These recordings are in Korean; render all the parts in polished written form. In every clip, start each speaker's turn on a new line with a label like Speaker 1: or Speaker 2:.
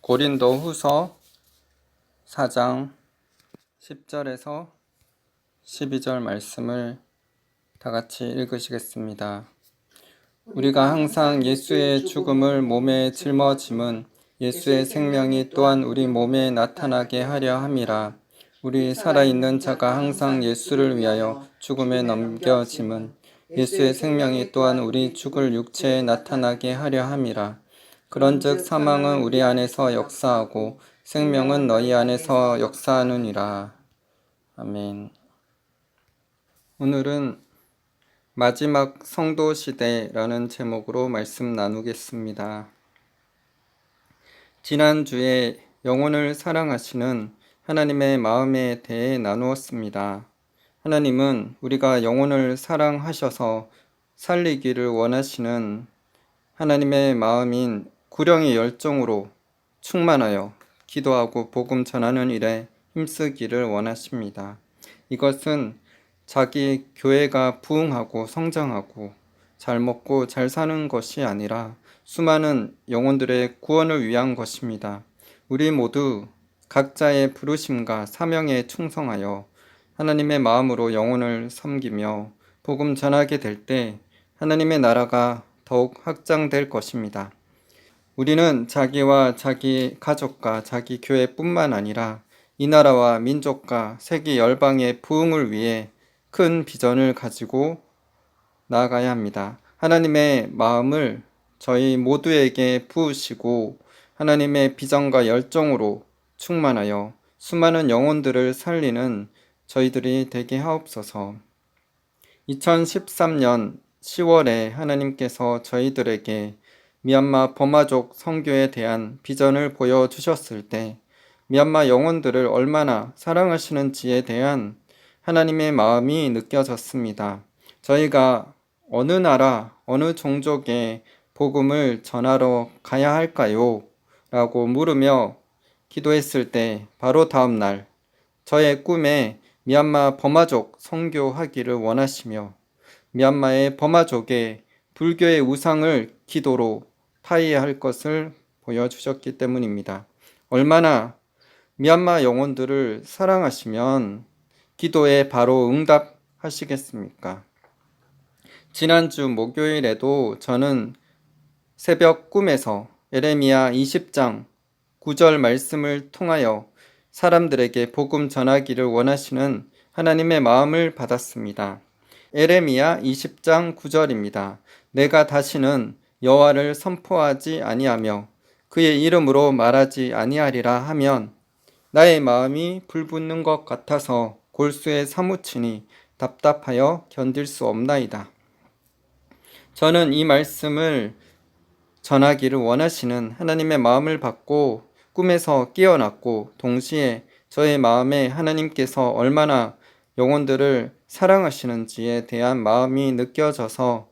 Speaker 1: 고린도후서 4장 10절에서 12절 말씀을 다 같이 읽으시겠습니다. 우리가 항상 예수의 죽음을 몸에 짊어짐은 예수의 생명이 또한 우리 몸에 나타나게 하려 함이라. 우리 살아있는 자가 항상 예수를 위하여 죽음에 넘겨짐은 예수의 생명이 또한 우리 죽을 육체에 나타나게 하려 함이라. 그런즉 사망은 우리 안에서 역사하고 생명은 너희 안에서 역사하느니라. 아멘. 오늘은 마지막 성도 시대라는 제목으로 말씀 나누겠습니다. 지난주에 영혼을 사랑하시는 하나님의 마음에 대해 나누었습니다. 하나님은 우리가 영혼을 사랑하셔서 살리기를 원하시는 하나님의 마음인 구령의 열정으로 충만하여 기도하고 복음 전하는 일에 힘쓰기를 원하십니다. 이것은 자기 교회가 부흥하고 성장하고 잘 먹고 잘 사는 것이 아니라 수많은 영혼들의 구원을 위한 것입니다. 우리 모두 각자의 부르심과 사명에 충성하여 하나님의 마음으로 영혼을 섬기며 복음 전하게 될 때 하나님의 나라가 더욱 확장될 것입니다. 우리는 자기와 자기 가족과 자기 교회뿐만 아니라 이 나라와 민족과 세계 열방의 부흥을 위해 큰 비전을 가지고 나아가야 합니다. 하나님의 마음을 저희 모두에게 부으시고 하나님의 비전과 열정으로 충만하여 수많은 영혼들을 살리는 저희들이 되게 하옵소서. 2013년 10월에 하나님께서 저희들에게 미얀마 버마족 선교에 대한 비전을 보여주셨을 때 미얀마 영혼들을 얼마나 사랑하시는지에 대한 하나님의 마음이 느껴졌습니다. 저희가 어느 나라, 어느 종족에 복음을 전하러 가야 할까요? 라고 물으며 기도했을 때 바로 다음 날 저의 꿈에 미얀마 버마족 선교하기를 원하시며 미얀마의 버마족의 불교의 우상을 기도로 파괴할 것을 보여주셨기 때문입니다. 얼마나 미얀마 영혼들을 사랑하시면 기도에 바로 응답하시겠습니까? 지난주 목요일에도 저는 새벽 꿈에서 예레미야 20장 9절 말씀을 통하여 사람들에게 복음 전하기를 원하시는 하나님의 마음을 받았습니다. 예레미야 20장 9절입니다. 내가 다시는 여호와를 선포하지 아니하며 그의 이름으로 말하지 아니하리라 하면 나의 마음이 불붙는 것 같아서 골수에 사무치니 답답하여 견딜 수 없나이다. 저는 이 말씀을 전하기를 원하시는 하나님의 마음을 받고 꿈에서 깨어났고 동시에 저의 마음에 하나님께서 얼마나 영혼들을 사랑하시는지에 대한 마음이 느껴져서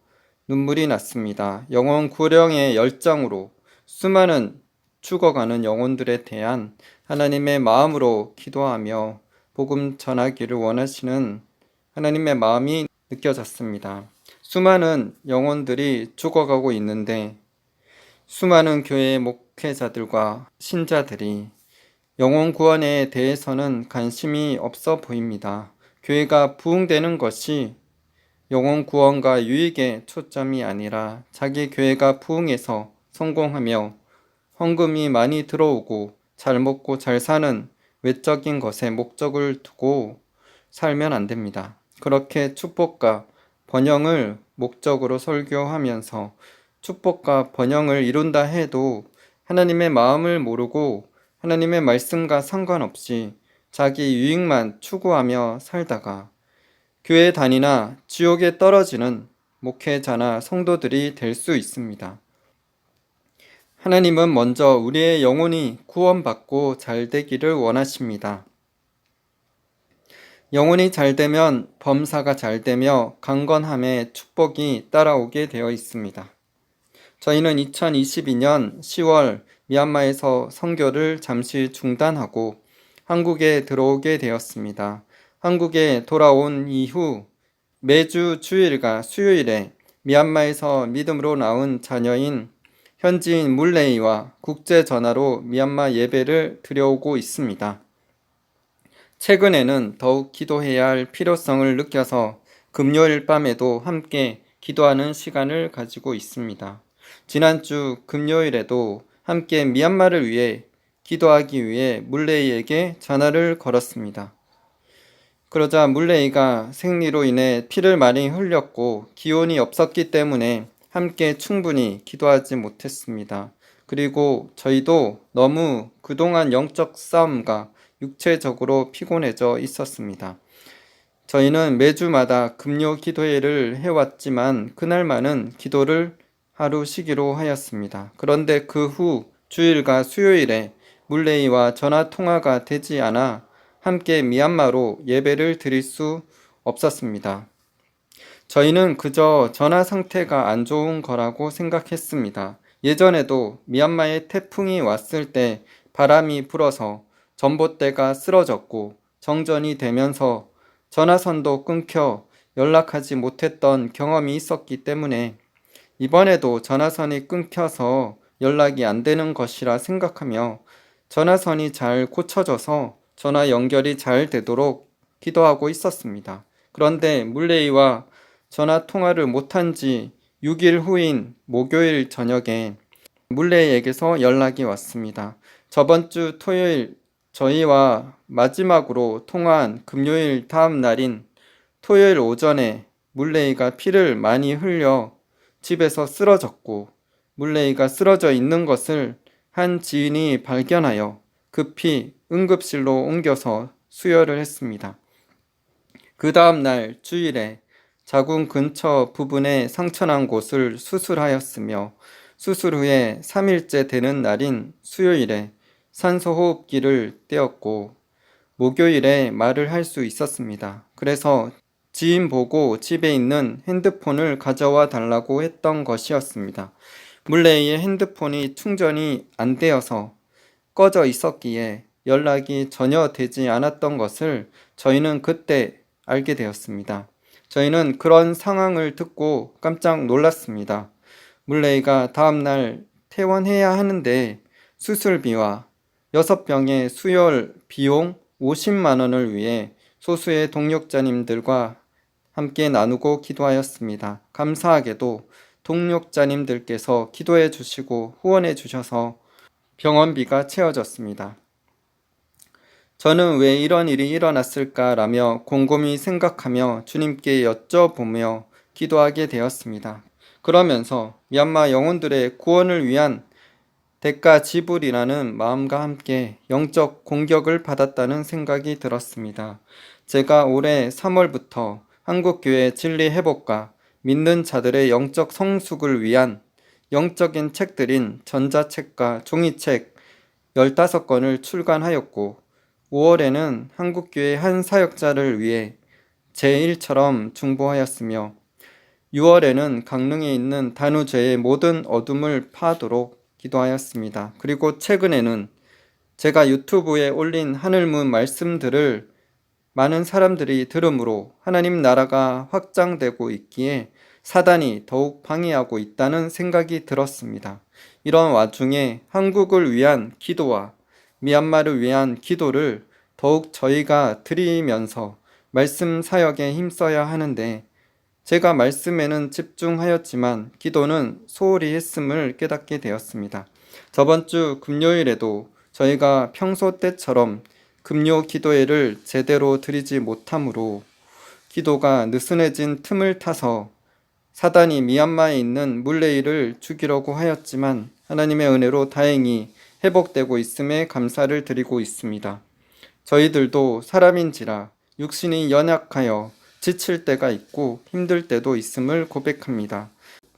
Speaker 1: 눈물이 났습니다. 영혼 구령의 열정으로 수많은 죽어가는 영혼들에 대한 하나님의 마음으로 기도하며 복음 전하기를 원하시는 하나님의 마음이 느껴졌습니다. 수많은 영혼들이 죽어가고 있는데 수많은 교회의 목회자들과 신자들이 영혼 구원에 대해서는 관심이 없어 보입니다. 교회가 부흥되는 것이 영혼 구원과 유익에 초점이 아니라 자기 교회가 부흥해서 성공하며 헌금이 많이 들어오고 잘 먹고 잘 사는 외적인 것에 목적을 두고 살면 안 됩니다. 그렇게 축복과 번영을 목적으로 설교하면서 축복과 번영을 이룬다 해도 하나님의 마음을 모르고 하나님의 말씀과 상관없이 자기 유익만 추구하며 살다가 교회 다니나 지옥에 떨어지는 목회자나 성도들이 될 수 있습니다. 하나님은 먼저 우리의 영혼이 구원받고 잘 되기를 원하십니다. 영혼이 잘 되면 범사가 잘 되며 강건함의 축복이 따라오게 되어 있습니다. 저희는 2022년 10월 미얀마에서 선교를 잠시 중단하고 한국에 들어오게 되었습니다. 한국에 돌아온 이후 매주 주일과 수요일에 미얀마에서 믿음으로 나온 자녀인 현지인 물레이와 국제 전화로 미얀마 예배를 드려오고 있습니다. 최근에는 더욱 기도해야 할 필요성을 느껴서 금요일 밤에도 함께 기도하는 시간을 가지고 있습니다. 지난주 금요일에도 함께 미얀마를 위해 기도하기 위해 물레이에게 전화를 걸었습니다. 그러자 물레이가 생리로 인해 피를 많이 흘렸고 기운이 없었기 때문에 함께 충분히 기도하지 못했습니다. 그리고 저희도 너무 그동안 영적 싸움과 육체적으로 피곤해져 있었습니다. 저희는 매주마다 금요 기도회를 해왔지만 그날만은 기도를 하루 쉬기로 하였습니다. 그런데 그 후 주일과 수요일에 물레이와 전화 통화가 되지 않아 함께 미얀마로 예배를 드릴 수 없었습니다. 저희는 그저 전화 상태가 안 좋은 거라고 생각했습니다. 예전에도 미얀마에 태풍이 왔을 때 바람이 불어서 전봇대가 쓰러졌고 정전이 되면서 전화선도 끊겨 연락하지 못했던 경험이 있었기 때문에 이번에도 전화선이 끊겨서 연락이 안 되는 것이라 생각하며 전화선이 잘 고쳐져서 전화 연결이 잘 되도록 기도하고 있었습니다. 그런데 물레이와 전화 통화를 못한 지 6일 후인 목요일 저녁에 물레이에게서 연락이 왔습니다. 저번 주 토요일 저희와 마지막으로 통화한 금요일 다음 날인 토요일 오전에 물레이가 피를 많이 흘려 집에서 쓰러졌고 물레이가 쓰러져 있는 것을 한 지인이 발견하여 급히 응급실로 옮겨서 수혈을 했습니다. 그 다음 날 주일에 자궁 근처 부분에 상처난 곳을 수술하였으며 수술 후에 3일째 되는 날인 수요일에 산소호흡기를 떼었고 목요일에 말을 할 수 있었습니다. 그래서 지인 보고 집에 있는 핸드폰을 가져와 달라고 했던 것이었습니다. 물레이의 핸드폰이 충전이 안 되어서 꺼져 있었기에 연락이 전혀 되지 않았던 것을 저희는 그때 알게 되었습니다. 저희는 그런 상황을 듣고 깜짝 놀랐습니다. 물레이가 다음날 퇴원해야 하는데 수술비와 6병의 수혈 비용 50만 원을 위해 소수의 동력자님들과 함께 나누고 기도하였습니다. 감사하게도 동력자님들께서 기도해 주시고 후원해 주셔서 병원비가 채워졌습니다. 저는 왜 이런 일이 일어났을까라며 곰곰이 생각하며 주님께 여쭤보며 기도하게 되었습니다. 그러면서 미얀마 영혼들의 구원을 위한 대가 지불이라는 마음과 함께 영적 공격을 받았다는 생각이 들었습니다. 제가 올해 3월부터 한국교회 진리 회복과 믿는 자들의 영적 성숙을 위한 영적인 책들인 전자책과 종이책 15권을 출간하였고 5월에는 한국교회 한 사역자를 위해 제1처럼 중보하였으며 6월에는 강릉에 있는 단우제의 모든 어둠을 파도록 기도하였습니다. 그리고 최근에는 제가 유튜브에 올린 하늘문 말씀들을 많은 사람들이 들음으로 하나님 나라가 확장되고 있기에 사단이 더욱 방해하고 있다는 생각이 들었습니다. 이런 와중에 한국을 위한 기도와 미얀마를 위한 기도를 더욱 저희가 드리면서 말씀 사역에 힘써야 하는데 제가 말씀에는 집중하였지만 기도는 소홀히 했음을 깨닫게 되었습니다. 저번 주 금요일에도 저희가 평소 때처럼 금요 기도회를 제대로 드리지 못하므로 기도가 느슨해진 틈을 타서 사단이 미얀마에 있는 물레이를 죽이려고 하였지만 하나님의 은혜로 다행히 회복되고 있음에 감사를 드리고 있습니다. 저희들도 사람인지라 육신이 연약하여 지칠 때가 있고 힘들 때도 있음을 고백합니다.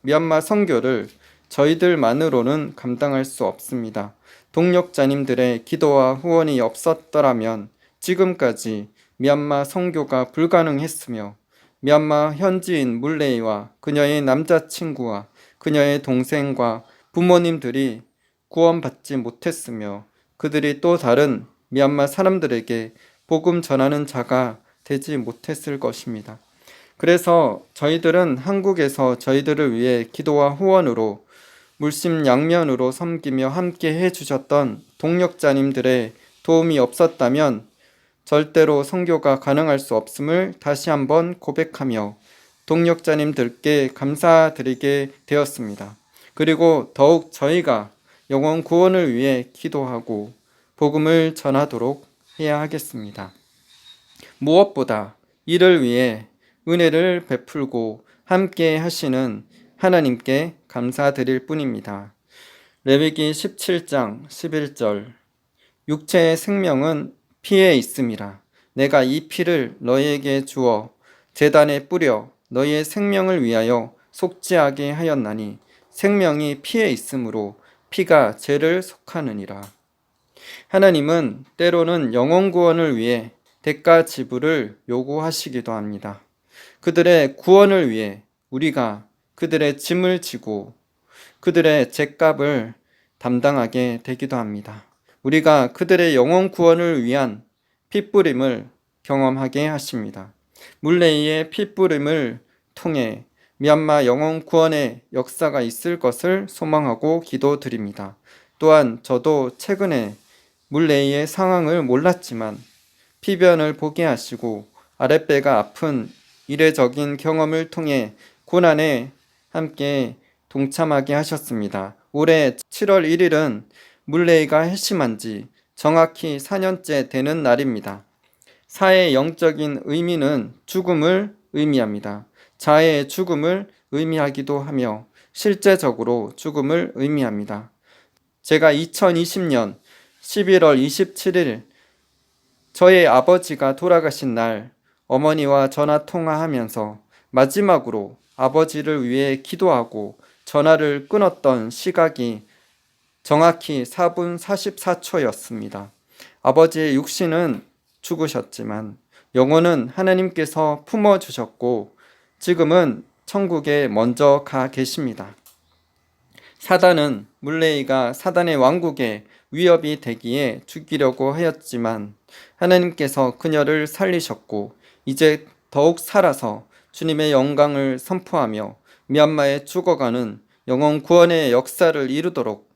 Speaker 1: 미얀마 선교를 저희들만으로는 감당할 수 없습니다. 동력자님들의 기도와 후원이 없었더라면 지금까지 미얀마 선교가 불가능했으며 미얀마 현지인 물레이와 그녀의 남자친구와 그녀의 동생과 부모님들이 구원받지 못했으며 그들이 또 다른 미얀마 사람들에게 복음 전하는 자가 되지 못했을 것입니다. 그래서 저희들은 한국에서 저희들을 위해 기도와 후원으로 물심양면으로 섬기며 함께 해주셨던 동역자님들의 도움이 없었다면 절대로 선교가 가능할 수 없음을 다시 한번 고백하며 동역자님들께 감사드리게 되었습니다. 그리고 더욱 저희가 영혼 구원을 위해 기도하고 복음을 전하도록 해야 하겠습니다. 무엇보다 이를 위해 은혜를 베풀고 함께 하시는 하나님께 감사드릴 뿐입니다. 레위기 17장 11절 육체의 생명은 피에 있음이라. 내가 이 피를 너희에게 주어 제단에 뿌려 너희의 생명을 위하여 속죄하게 하였나니 생명이 피에 있으므로 피가 죄를 속하느니라. 하나님은 때로는 영혼 구원을 위해 대가 지불을 요구하시기도 합니다. 그들의 구원을 위해 우리가 그들의 짐을 지고 그들의 죗값을 담당하게 되기도 합니다. 우리가 그들의 영혼 구원을 위한 핏부림을 경험하게 하십니다. 물레이의 핏부림을 통해 미얀마 영혼 구원의 역사가 있을 것을 소망하고 기도드립니다. 또한 저도 최근에 물레이의 상황을 몰랐지만 피변을 보게 하시고 아랫배가 아픈 이례적인 경험을 통해 고난에 함께 동참하게 하셨습니다. 올해 7월 1일은 물레이가 회심한 지 정확히 4년째 되는 날입니다. 사의 영적인 의미는 죽음을 의미합니다. 자해의 죽음을 의미하기도 하며 실제적으로 죽음을 의미합니다. 제가 2020년 11월 27일 저의 아버지가 돌아가신 날 어머니와 전화 통화하면서 마지막으로 아버지를 위해 기도하고 전화를 끊었던 시각이 정확히 4분 44초였습니다. 아버지의 육신은 죽으셨지만 영혼은 하나님께서 품어주셨고 지금은 천국에 먼저 가 계십니다. 사단은 물레이가 사단의 왕국에 위협이 되기에 죽이려고 하였지만 하나님께서 그녀를 살리셨고 이제 더욱 살아서 주님의 영광을 선포하며 미얀마에 죽어가는 영혼 구원의 역사를 이루도록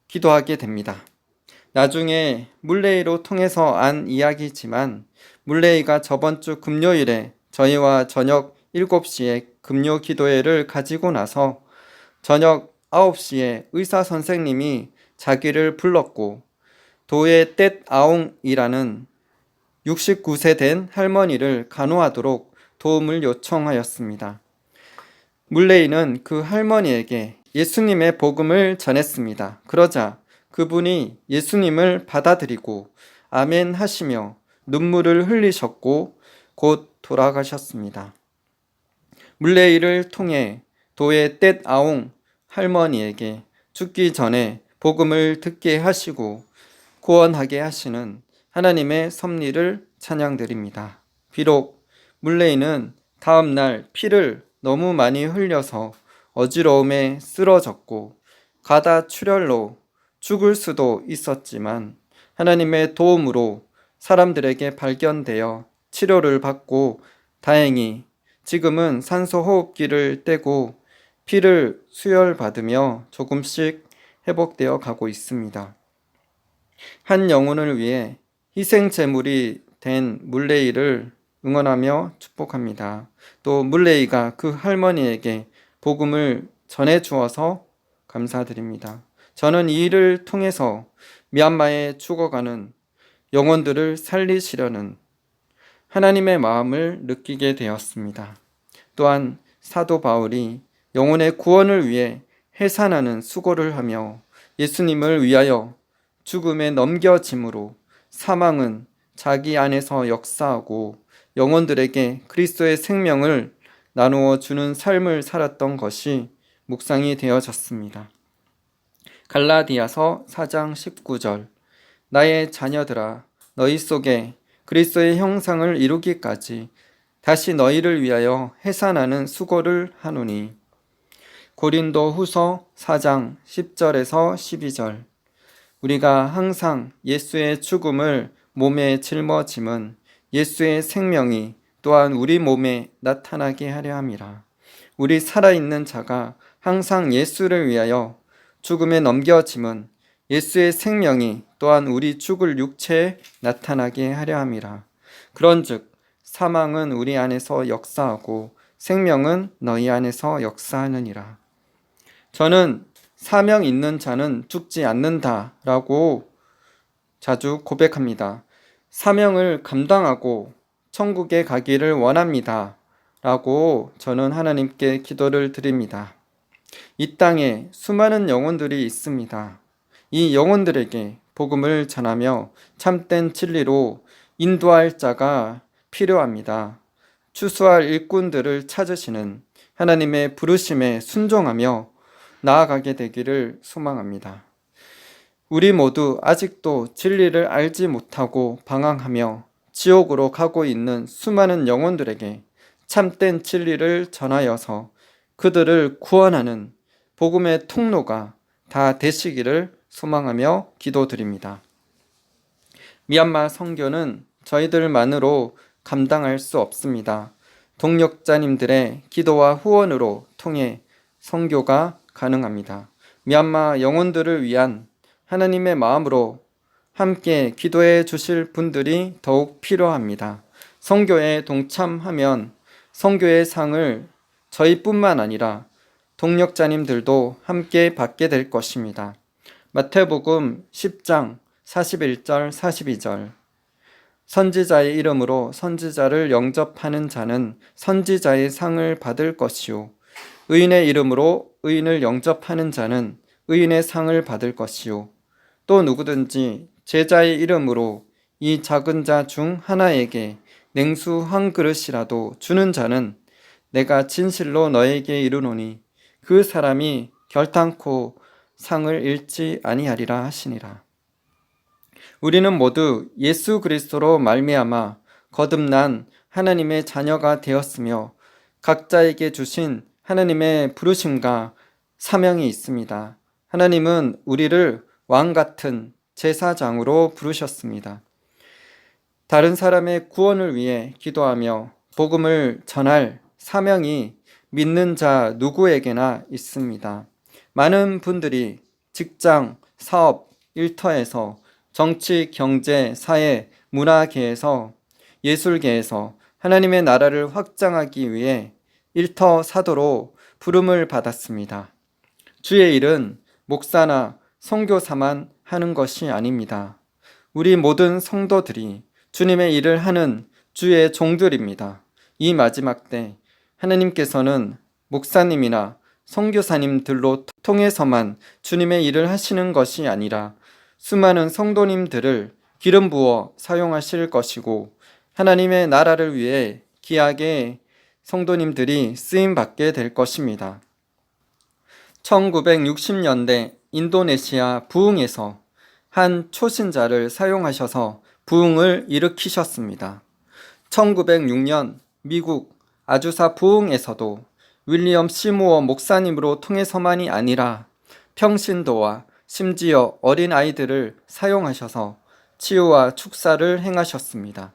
Speaker 1: 기도하게 됩니다. 나중에 물레이로 통해서 안 이야기지만 물레이가 저번 주 금요일에 저희와 저녁 7시에 금요 기도회를 가지고 나서 저녁 9시에 의사 선생님이 자기를 불렀고 도에 떼 아웅이라는 69세 된 할머니를 간호하도록 도움을 요청하였습니다. 물레이는 그 할머니에게 예수님의 복음을 전했습니다. 그러자 그분이 예수님을 받아들이고 아멘 하시며 눈물을 흘리셨고 곧 돌아가셨습니다. 물레이를 통해 도의 떼 아웅 할머니에게 죽기 전에 복음을 듣게 하시고 구원하게 하시는 하나님의 섭리를 찬양드립니다. 비록 물레이는 다음 날 피를 너무 많이 흘려서 어지러움에 쓰러졌고 가다 출혈로 죽을 수도 있었지만 하나님의 도움으로 사람들에게 발견되어 치료를 받고 다행히 지금은 산소호흡기를 떼고 피를 수혈받으며 조금씩 회복되어 가고 있습니다. 한 영혼을 위해 희생 제물이 된 물레이를 응원하며 축복합니다. 또 물레이가 그 할머니에게 복음을 전해 주어서 감사드립니다. 저는 이 일을 통해서 미얀마에 죽어가는 영혼들을 살리시려는 하나님의 마음을 느끼게 되었습니다. 또한 사도 바울이 영혼의 구원을 위해 해산하는 수고를 하며 예수님을 위하여 죽음에 넘겨짐으로 사망은 자기 안에서 역사하고 영혼들에게 그리스도의 생명을 나누어 주는 삶을 살았던 것이 묵상이 되어졌습니다. 갈라디아서 4장 19절 나의 자녀들아 너희 속에 그리스도의 형상을 이루기까지 다시 너희를 위하여 해산하는 수고를 하노니 고린도 후서 4장 10절에서 12절 우리가 항상 예수의 죽음을 몸에 짊어짐은 예수의 생명이 또한 우리 몸에 나타나게 하려 함이라. 우리 살아있는 자가 항상 예수를 위하여 죽음에 넘겨짐은 예수의 생명이 또한 우리 죽을 육체에 나타나게 하려 함이라. 그런즉 사망은 우리 안에서 역사하고 생명은 너희 안에서 역사하느니라. 저는 사명 있는 자는 죽지 않는다라고 자주 고백합니다. 사명을 감당하고 천국에 가기를 원합니다. 라고 저는 하나님께 기도를 드립니다. 이 땅에 수많은 영혼들이 있습니다. 이 영혼들에게 복음을 전하며 참된 진리로 인도할 자가 필요합니다. 추수할 일꾼들을 찾으시는 하나님의 부르심에 순종하며 나아가게 되기를 소망합니다. 우리 모두 아직도 진리를 알지 못하고 방황하며 지옥으로 가고 있는 수많은 영혼들에게 참된 진리를 전하여서 그들을 구원하는 복음의 통로가 다 되시기를 소망하며 기도드립니다. 미얀마 선교는 저희들만으로 감당할 수 없습니다. 동역자님들의 기도와 후원으로 통해 선교가 가능합니다. 미얀마 영혼들을 위한 하나님의 마음으로 함께 기도해 주실 분들이 더욱 필요합니다. 선교에 동참하면 선교의 상을 저희뿐만 아니라 동역자님들도 함께 받게 될 것입니다. 마태복음 10장 41절 42절 선지자의 이름으로 선지자를 영접하는 자는 선지자의 상을 받을 것이요 의인의 이름으로 의인을 영접하는 자는 의인의 상을 받을 것이요 또 누구든지 제자의 이름으로 이 작은 자 중 하나에게 냉수 한 그릇이라도 주는 자는 내가 진실로 너에게 이르노니 그 사람이 결탄코 상을 잃지 아니하리라 하시니라. 우리는 모두 예수 그리스도로 말미암아 거듭난 하나님의 자녀가 되었으며 각자에게 주신 하나님의 부르심과 사명이 있습니다. 하나님은 우리를 왕같은 제사장으로 부르셨습니다. 다른 사람의 구원을 위해 기도하며 복음을 전할 사명이 믿는 자 누구에게나 있습니다. 많은 분들이 직장, 사업, 일터에서 정치, 경제, 사회, 문화계에서 예술계에서 하나님의 나라를 확장하기 위해 일터 사도로 부름을 받았습니다. 주의 일은 목사나 선교사만 하는 것이 아닙니다. 우리 모든 성도들이 주님의 일을 하는 주의 종들입니다. 이 마지막 때 하나님께서는 목사님이나 선교사님들로 통해서만 주님의 일을 하시는 것이 아니라 수많은 성도님들을 기름 부어 사용하실 것이고 하나님의 나라를 위해 귀하게 성도님들이 쓰임받게 될 것입니다. 1960년대 인도네시아 부흥에서 한 초신자를 사용하셔서 부흥을 일으키셨습니다. 1906년 미국 아주사 부흥에서도 윌리엄 시무어 목사님으로 통해서만이 아니라 평신도와 심지어 어린 아이들을 사용하셔서 치유와 축사를 행하셨습니다.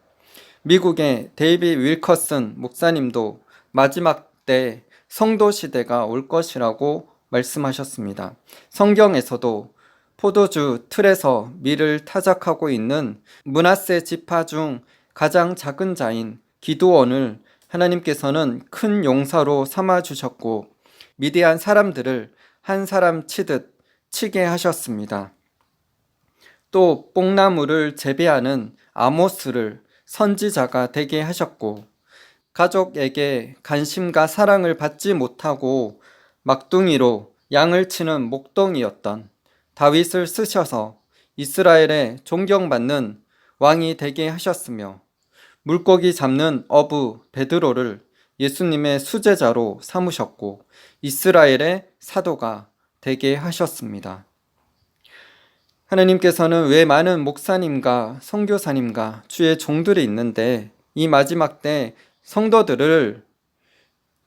Speaker 1: 미국의 데이비 윌커슨 목사님도 마지막 때 성도 시대가 올 것이라고 말씀하셨습니다. 성경에서도 포도주 틀에서 밀을 타작하고 있는 므낫세 지파 중 가장 작은 자인 기드온을 하나님께서는 큰 용사로 삼아 주셨고 미디안 사람들을 한 사람 치듯 치게 하셨습니다. 또 뽕나무를 재배하는 아모스를 선지자가 되게 하셨고 가족에게 관심과 사랑을 받지 못하고 막둥이로 양을 치는 목동이었던 다윗을 쓰셔서 이스라엘에 존경받는 왕이 되게 하셨으며 물고기 잡는 어부 베드로를 예수님의 수제자로 삼으셨고 이스라엘의 사도가 되게 하셨습니다. 하나님께서는 왜 많은 목사님과 선교사님과 주의 종들이 있는데 이 마지막 때 성도들을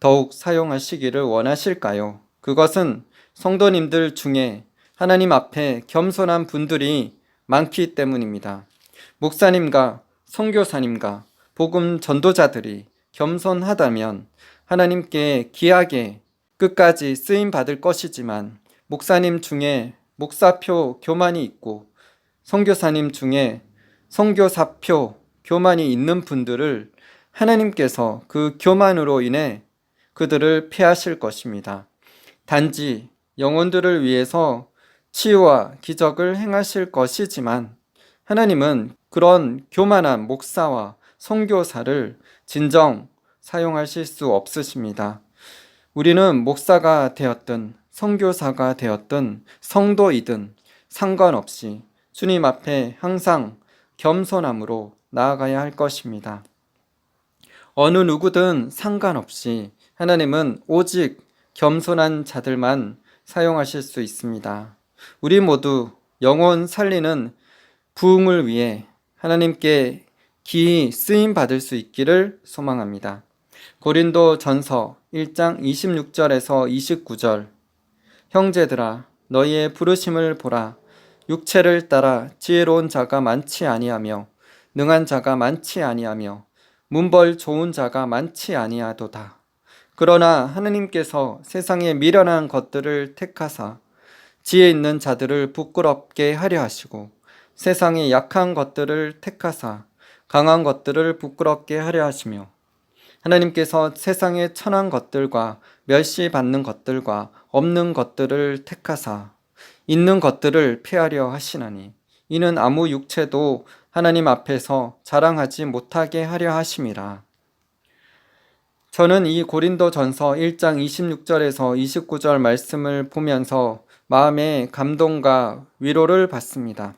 Speaker 1: 더욱 사용하시기를 원하실까요? 그것은 성도님들 중에 하나님 앞에 겸손한 분들이 많기 때문입니다. 목사님과 선교사님과 복음 전도자들이 겸손하다면 하나님께 귀하게 끝까지 쓰임 받을 것이지만 목사님 중에 목사표 교만이 있고 선교사님 중에 선교사표 교만이 있는 분들을 하나님께서 그 교만으로 인해 그들을 폐하실 것입니다. 단지 영혼들을 위해서 치유와 기적을 행하실 것이지만 하나님은 그런 교만한 목사와 선교사를 진정 사용하실 수 없으십니다. 우리는 목사가 되었든 선교사가 되었든 성도이든 상관없이 주님 앞에 항상 겸손함으로 나아가야 할 것입니다. 어느 누구든 상관없이 하나님은 오직 겸손한 자들만 사용하실 수 있습니다. 우리 모두 영혼 살리는 부흥을 위해 하나님께 기히 쓰임 받을 수 있기를 소망합니다. 고린도 전서 1장 26절에서 29절 형제들아 너희의 부르심을 보라. 육체를 따라 지혜로운 자가 많지 아니하며 능한 자가 많지 아니하며 문벌 좋은 자가 많지 아니하도다. 그러나 하느님께서 세상의 미련한 것들을 택하사 지혜 있는 자들을 부끄럽게 하려 하시고 세상의 약한 것들을 택하사 강한 것들을 부끄럽게 하려 하시며 하나님께서 세상의 천한 것들과 멸시받는 것들과 없는 것들을 택하사 있는 것들을 폐하려 하시나니 이는 아무 육체도 하나님 앞에서 자랑하지 못하게 하려 하심이라. 저는 이 고린도전서 1장 26절에서 29절 말씀을 보면서 마음에 감동과 위로를 받습니다.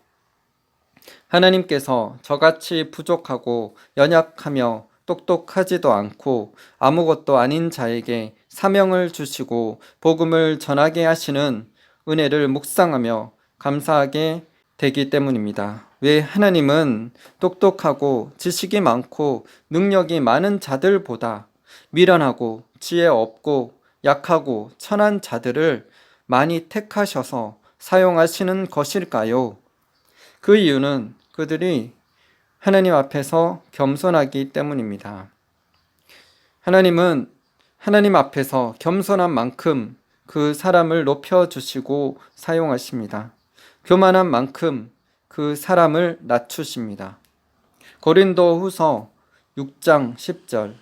Speaker 1: 하나님께서 저같이 부족하고 연약하며 똑똑하지도 않고 아무것도 아닌 자에게 사명을 주시고 복음을 전하게 하시는 은혜를 묵상하며 감사하게 되기 때문입니다. 왜 하나님은 똑똑하고 지식이 많고 능력이 많은 자들보다 미련하고 지혜 없고 약하고 천한 자들을 많이 택하셔서 사용하시는 것일까요? 그 이유는 그들이 하나님 앞에서 겸손하기 때문입니다. 하나님은 하나님 앞에서 겸손한 만큼 그 사람을 높여주시고 사용하십니다. 교만한 만큼 그 사람을 낮추십니다. 고린도 후서 6장 10절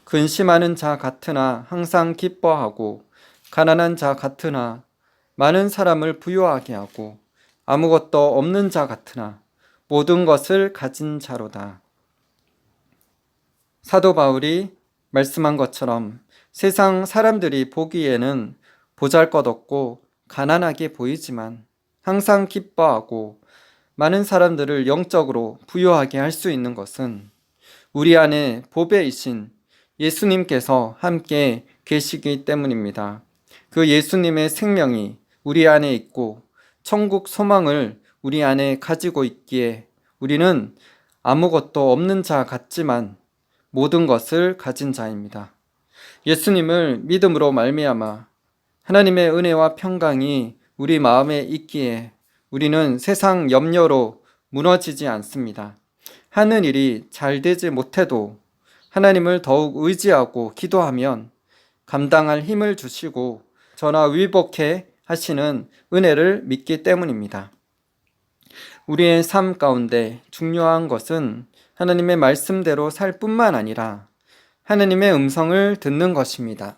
Speaker 1: 근심하는 자 같으나 항상 기뻐하고 가난한 자 같으나 많은 사람을 부유하게 하고 아무것도 없는 자 같으나 모든 것을 가진 자로다. 사도 바울이 말씀한 것처럼 세상 사람들이 보기에는 보잘것없고 가난하게 보이지만 항상 기뻐하고 많은 사람들을 영적으로 부유하게 할 수 있는 것은 우리 안에 보배이신 예수님께서 함께 계시기 때문입니다. 그 예수님의 생명이 우리 안에 있고 천국 소망을 우리 안에 가지고 있기에 우리는 아무것도 없는 자 같지만 모든 것을 가진 자입니다. 예수님을 믿음으로 말미암아 하나님의 은혜와 평강이 우리 마음에 있기에 우리는 세상 염려로 무너지지 않습니다. 하는 일이 잘 되지 못해도 하나님을 더욱 의지하고 기도하면 감당할 힘을 주시고 전화위복해 하시는 은혜를 믿기 때문입니다. 우리의 삶 가운데 중요한 것은 하나님의 말씀대로 살 뿐만 아니라 하나님의 음성을 듣는 것입니다.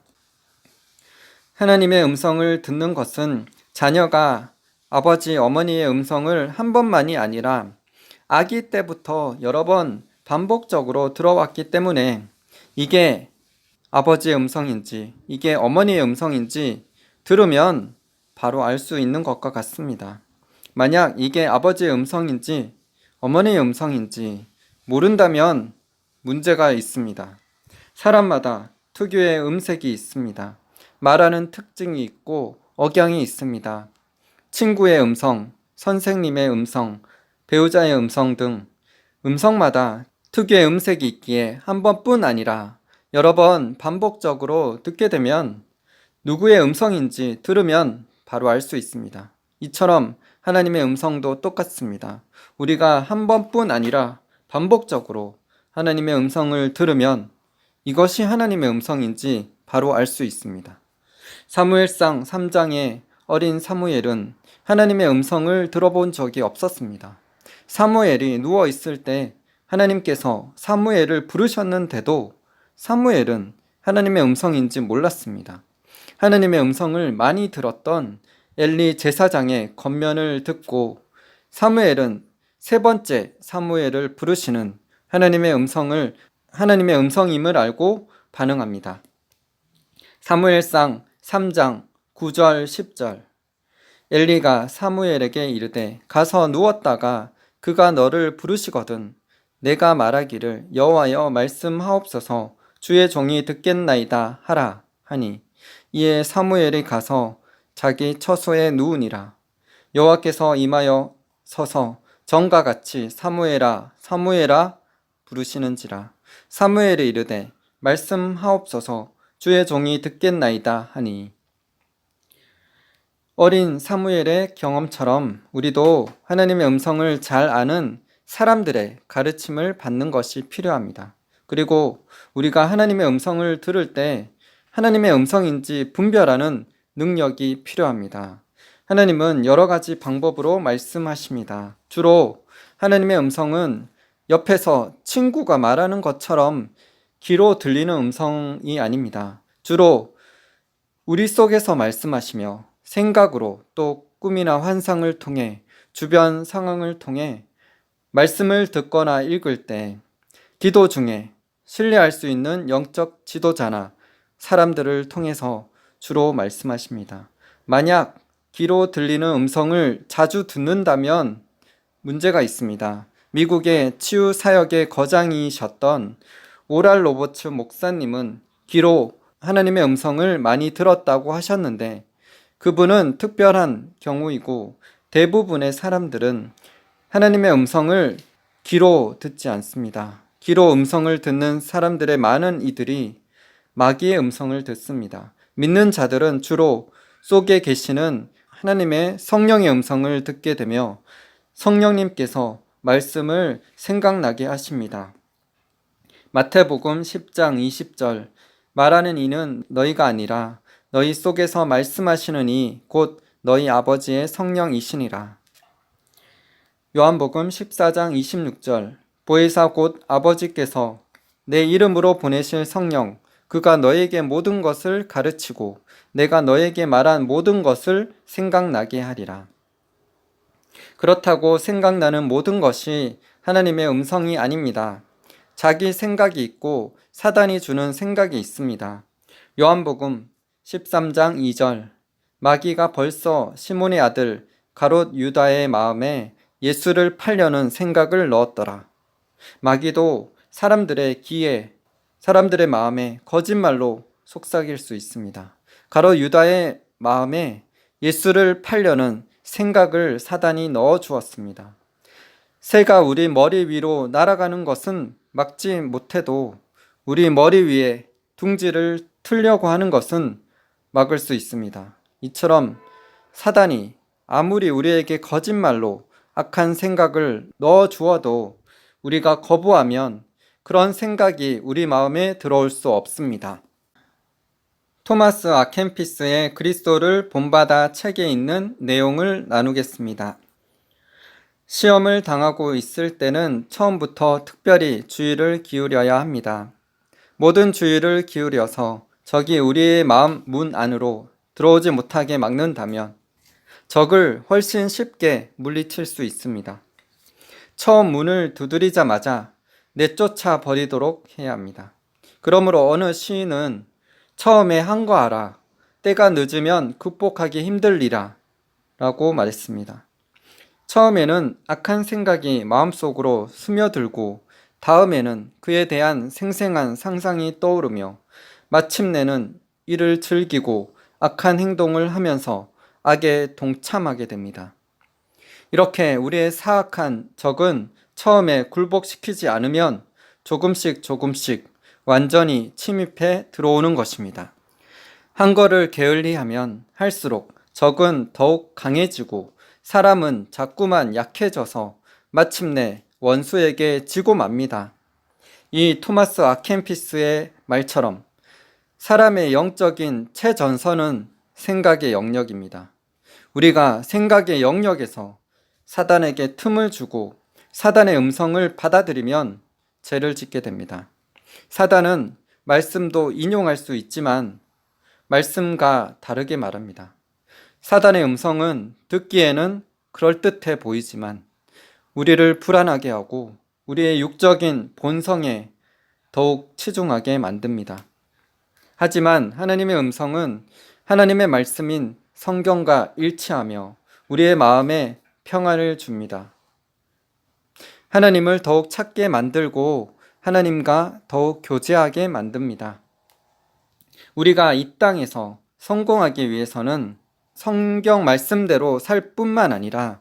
Speaker 1: 하나님의 음성을 듣는 것은 자녀가 아버지, 어머니의 음성을 한 번만이 아니라 아기 때부터 여러 번 반복적으로 들어왔기 때문에 이게 아버지의 음성인지 이게 어머니의 음성인지 들으면 바로 알 수 있는 것과 같습니다. 만약 이게 아버지의 음성인지 어머니의 음성인지 모른다면 문제가 있습니다. 사람마다 특유의 음색이 있습니다. 말하는 특징이 있고 억양이 있습니다. 친구의 음성, 선생님의 음성, 배우자의 음성 등 음성마다 특유의 음색이 있기에 한 번뿐 아니라 여러 번 반복적으로 듣게 되면 누구의 음성인지 들으면 바로 알 수 있습니다. 이처럼 하나님의 음성도 똑같습니다. 우리가 한 번뿐 아니라 반복적으로 하나님의 음성을 들으면 이것이 하나님의 음성인지 바로 알 수 있습니다. 사무엘상 3장에 어린 사무엘은 하나님의 음성을 들어본 적이 없었습니다. 사무엘이 누워 있을 때 하나님께서 사무엘을 부르셨는데도 사무엘은 하나님의 음성인지 몰랐습니다. 하나님의 음성을 많이 들었던 엘리 제사장의 권면을 듣고 사무엘은 세 번째 사무엘을 부르시는 하나님의 음성임을 알고 반응합니다. 사무엘상 3장 9절 10절 엘리가 사무엘에게 이르되 가서 누웠다가 그가 너를 부르시거든 내가 말하기를 여호와여 말씀하옵소서 주의 종이 듣겠나이다 하라 하니 이에 사무엘이 가서 자기 처소에 누우니라. 여호와께서 임하여 서서 전과 같이 사무엘아 사무엘아 부르시는지라. 사무엘이 이르되 말씀하옵소서 주의 종이 듣겠나이다 하니 어린 사무엘의 경험처럼 우리도 하나님의 음성을 잘 아는 사람들의 가르침을 받는 것이 필요합니다. 그리고 우리가 하나님의 음성을 들을 때 하나님의 음성인지 분별하는 능력이 필요합니다. 하나님은 여러 가지 방법으로 말씀하십니다. 주로 하나님의 음성은 옆에서 친구가 말하는 것처럼 귀로 들리는 음성이 아닙니다. 주로 우리 속에서 말씀하시며 생각으로 또 꿈이나 환상을 통해 주변 상황을 통해 말씀을 듣거나 읽을 때 기도 중에 신뢰할 수 있는 영적 지도자나 사람들을 통해서 주로 말씀하십니다. 만약 귀로 들리는 음성을 자주 듣는다면 문제가 있습니다. 미국의 치유 사역의 거장이셨던 오랄 로버츠 목사님은 귀로 하나님의 음성을 많이 들었다고 하셨는데 그분은 특별한 경우이고 대부분의 사람들은 하나님의 음성을 귀로 듣지 않습니다. 귀로 음성을 듣는 사람들의 많은 이들이 마귀의 음성을 듣습니다. 믿는 자들은 주로 속에 계시는 하나님의 성령의 음성을 듣게 되며 성령님께서 말씀을 생각나게 하십니다. 마태복음 10장 20절 말하는 이는 너희가 아니라 너희 속에서 말씀하시는 이 곧 너희 아버지의 성령이시니라. 요한복음 14장 26절 보혜사 곧 아버지께서 내 이름으로 보내실 성령 그가 너에게 모든 것을 가르치고 내가 너에게 말한 모든 것을 생각나게 하리라. 그렇다고 생각나는 모든 것이 하나님의 음성이 아닙니다. 자기 생각이 있고 사단이 주는 생각이 있습니다. 요한복음 13장 2절 마귀가 벌써 시몬의 아들 가롯 유다의 마음에 예수를 팔려는 생각을 넣었더라. 마귀도 사람들의 귀에 사람들의 마음에 거짓말로 속삭일 수 있습니다. 가롯 유다의 마음에 예수를 팔려는 생각을 사단이 넣어 주었습니다. 새가 우리 머리 위로 날아가는 것은 막지 못해도 우리 머리 위에 둥지를 틀려고 하는 것은 막을 수 있습니다. 이처럼 사단이 아무리 우리에게 거짓말로 악한 생각을 넣어 주어도 우리가 거부하면 그런 생각이 우리 마음에 들어올 수 없습니다. 토마스 아켄피스의 그리스도를 본받아 책에 있는 내용을 나누겠습니다. 시험을 당하고 있을 때는 처음부터 특별히 주의를 기울여야 합니다. 모든 주의를 기울여서 적이 우리의 마음 문 안으로 들어오지 못하게 막는다면 적을 훨씬 쉽게 물리칠 수 있습니다. 처음 문을 두드리자마자 내쫓아 버리도록 해야 합니다. 그러므로 어느 시인은 처음에 한거하라 때가 늦으면 극복하기 힘들리라 라고 말했습니다. 처음에는 악한 생각이 마음속으로 스며들고 다음에는 그에 대한 생생한 상상이 떠오르며 마침내는 이를 즐기고 악한 행동을 하면서 악에 동참하게 됩니다. 이렇게 우리의 사악한 적은 처음에 굴복시키지 않으면 조금씩 완전히 침입해 들어오는 것입니다. 한 걸을 게을리하면 할수록 적은 더욱 강해지고 사람은 자꾸만 약해져서 마침내 원수에게 지고 맙니다. 이 토마스 아켄피스의 말처럼 사람의 영적인 최전선은 생각의 영역입니다. 우리가 생각의 영역에서 사단에게 틈을 주고 사단의 음성을 받아들이면 죄를 짓게 됩니다. 사단은 말씀도 인용할 수 있지만 말씀과 다르게 말합니다. 사단의 음성은 듣기에는 그럴듯해 보이지만 우리를 불안하게 하고 우리의 육적인 본성에 더욱 치중하게 만듭니다. 하지만 하나님의 음성은 하나님의 말씀인 성경과 일치하며 우리의 마음에 평안을 줍니다. 하나님을 더욱 찾게 만들고 하나님과 더욱 교제하게 만듭니다. 우리가 이 땅에서 성공하기 위해서는 성경 말씀대로 살 뿐만 아니라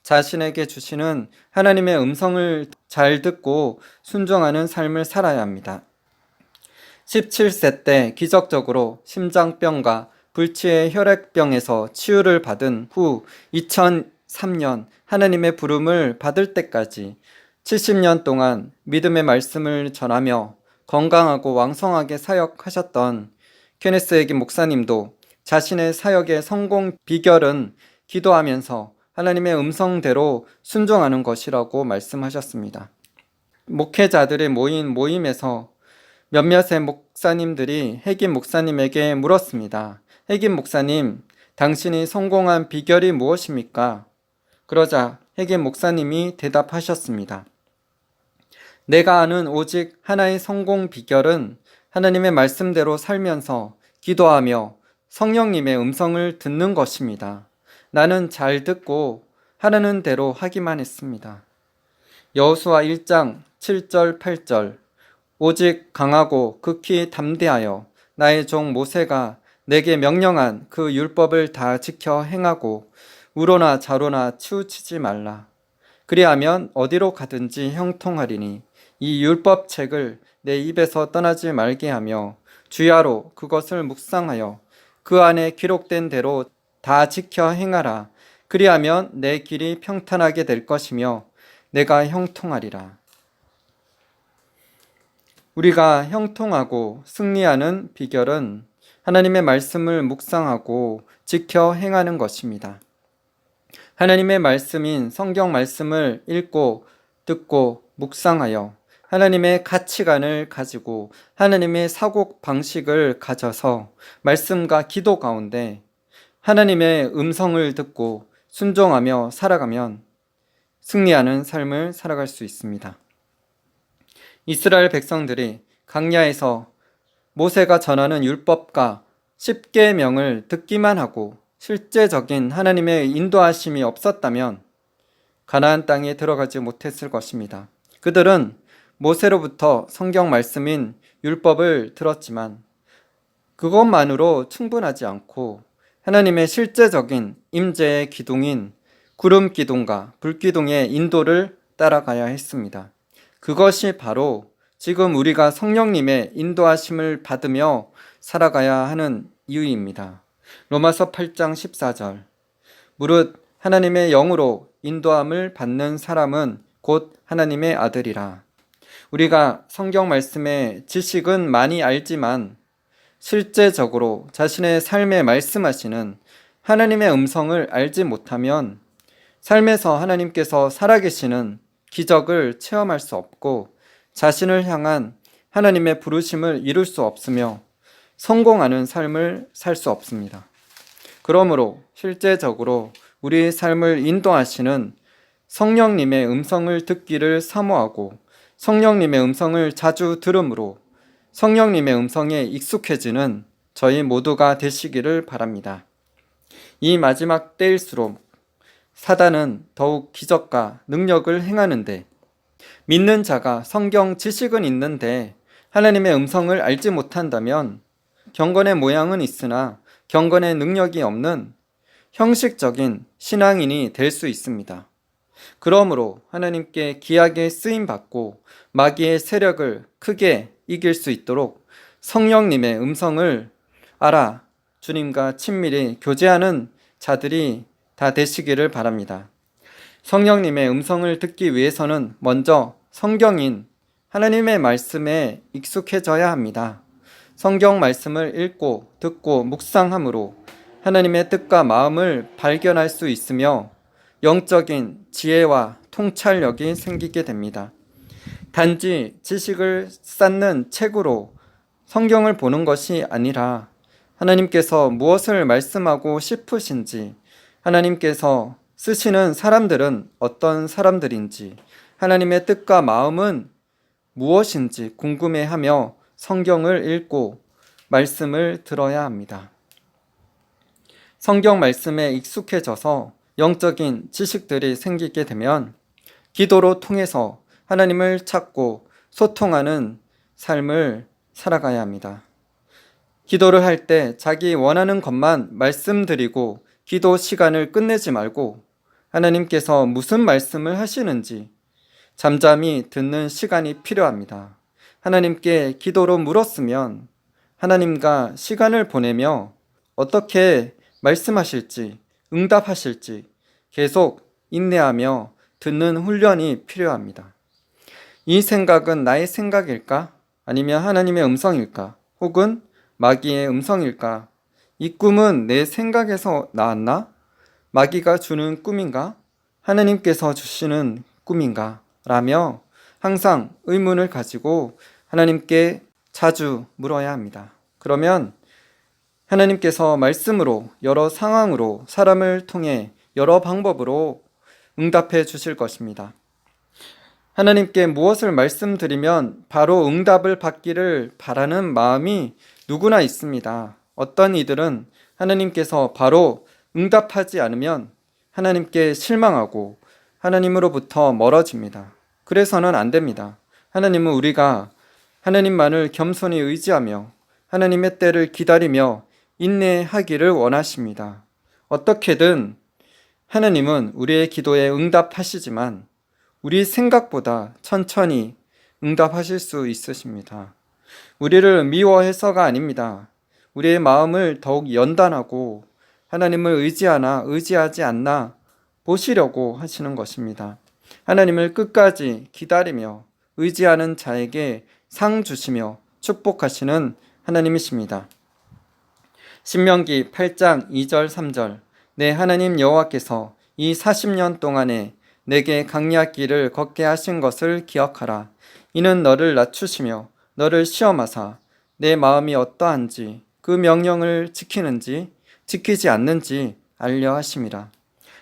Speaker 1: 자신에게 주시는 하나님의 음성을 잘 듣고 순종하는 삶을 살아야 합니다. 17세 때 기적적으로 심장병과 불치의 혈액병에서 치유를 받은 후 2003년 하나님의 부름을 받을 때까지 70년 동안 믿음의 말씀을 전하며 건강하고 왕성하게 사역하셨던 케네스 해긴 목사님도 자신의 사역의 성공 비결은 기도하면서 하나님의 음성대로 순종하는 것이라고 말씀하셨습니다. 목회자들의 모임에서 몇몇의 목사님들이 해긴 목사님에게 물었습니다. 해긴 목사님, 당신이 성공한 비결이 무엇입니까? 그러자 해긴 목사님이 대답하셨습니다. 내가 아는 오직 하나의 성공 비결은 하나님의 말씀대로 살면서 기도하며 성령님의 음성을 듣는 것입니다. 나는 잘 듣고 하라는 대로 하기만 했습니다. 여호수아 1장 7절 8절 오직 강하고 극히 담대하여 나의 종 모세가 내게 명령한 그 율법을 다 지켜 행하고 우로나 좌로나 치우치지 말라. 그리하면 어디로 가든지 형통하리니 이 율법책을 내 입에서 떠나지 말게 하며 주야로 그것을 묵상하여 그 안에 기록된 대로 다 지켜 행하라. 그리하면 내 길이 평탄하게 될 것이며 내가 형통하리라. 우리가 형통하고 승리하는 비결은 하나님의 말씀을 묵상하고 지켜 행하는 것입니다. 하나님의 말씀인 성경 말씀을 읽고 듣고 묵상하여 하나님의 가치관을 가지고 하나님의 사고 방식을 가져서 말씀과 기도 가운데 하나님의 음성을 듣고 순종하며 살아가면 승리하는 삶을 살아갈 수 있습니다. 이스라엘 백성들이 광야에서 모세가 전하는 율법과 십계명을 듣기만 하고 실제적인 하나님의 인도하심이 없었다면 가나안 땅에 들어가지 못했을 것입니다. 그들은 모세로부터 성경 말씀인 율법을 들었지만 그것만으로 충분하지 않고 하나님의 실제적인 임재의 기둥인 구름 기둥과 불 기둥의 인도를 따라가야 했습니다. 그것이 바로 지금 우리가 성령님의 인도하심을 받으며 살아가야 하는 이유입니다. 로마서 8장 14절 무릇 하나님의 영으로 인도함을 받는 사람은 곧 하나님의 아들이라. 우리가 성경 말씀의 지식은 많이 알지만 실제적으로 자신의 삶에 말씀하시는 하나님의 음성을 알지 못하면 삶에서 하나님께서 살아계시는 기적을 체험할 수 없고 자신을 향한 하나님의 부르심을 이룰 수 없으며 성공하는 삶을 살 수 없습니다. 그러므로 실제적으로 우리의 삶을 인도하시는 성령님의 음성을 듣기를 사모하고 성령님의 음성을 자주 들음으로 성령님의 음성에 익숙해지는 저희 모두가 되시기를 바랍니다. 이 마지막 때일수록 사단은 더욱 기적과 능력을 행하는데 믿는 자가 성경 지식은 있는데 하나님의 음성을 알지 못한다면 경건의 모양은 있으나 경건의 능력이 없는 형식적인 신앙인이 될 수 있습니다. 그러므로 하나님께 귀하게 쓰임받고 마귀의 세력을 크게 이길 수 있도록 성령님의 음성을 알아 주님과 친밀히 교제하는 자들이 다 되시기를 바랍니다. 성령님의 음성을 듣기 위해서는 먼저 성경인 하나님의 말씀에 익숙해져야 합니다. 성경 말씀을 읽고 듣고 묵상함으로 하나님의 뜻과 마음을 발견할 수 있으며 영적인 지혜와 통찰력이 생기게 됩니다. 단지 지식을 쌓는 책으로 성경을 보는 것이 아니라 하나님께서 무엇을 말씀하고 싶으신지, 하나님께서 쓰시는 사람들은 어떤 사람들인지, 하나님의 뜻과 마음은 무엇인지 궁금해하며 성경을 읽고 말씀을 들어야 합니다. 성경 말씀에 익숙해져서 영적인 지식들이 생기게 되면 기도로 통해서 하나님을 찾고 소통하는 삶을 살아가야 합니다. 기도를 할 때 자기 원하는 것만 말씀드리고 기도 시간을 끝내지 말고 하나님께서 무슨 말씀을 하시는지 잠잠히 듣는 시간이 필요합니다. 하나님께 기도로 물었으면 하나님과 시간을 보내며 어떻게 말씀하실지, 응답하실지 계속 인내하며 듣는 훈련이 필요합니다. 이 생각은 나의 생각일까? 아니면 하나님의 음성일까? 혹은 마귀의 음성일까? 이 꿈은 내 생각에서 나왔나? 마귀가 주는 꿈인가? 하나님께서 주시는 꿈인가? 라며 항상 의문을 가지고 하나님께 자주 물어야 합니다. 그러면 하나님께서 말씀으로 여러 상황으로 사람을 통해 여러 방법으로 응답해 주실 것입니다. 하나님께 무엇을 말씀드리면 바로 응답을 받기를 바라는 마음이 누구나 있습니다. 어떤 이들은 하나님께서 바로 응답하지 않으면 하나님께 실망하고 하나님으로부터 멀어집니다. 그래서는 안 됩니다. 하나님은 우리가 하나님만을 겸손히 의지하며 하나님의 때를 기다리며 인내하기를 원하십니다. 어떻게든 하나님은 우리의 기도에 응답하시지만 우리 생각보다 천천히 응답하실 수 있으십니다. 우리를 미워해서가 아닙니다. 우리의 마음을 더욱 연단하고 하나님을 의지하나 의지하지 않나 보시려고 하시는 것입니다. 하나님을 끝까지 기다리며 의지하는 자에게 상 주시며 축복하시는 하나님이십니다. 신명기 8장 2절 3절 내 하나님 여호와께서 이 40년 동안에 내게 강약길을 걷게 하신 것을 기억하라. 이는 너를 낮추시며 너를 시험하사 내 마음이 어떠한지 그 명령을 지키는지 지키지 않는지 알려 하심이라.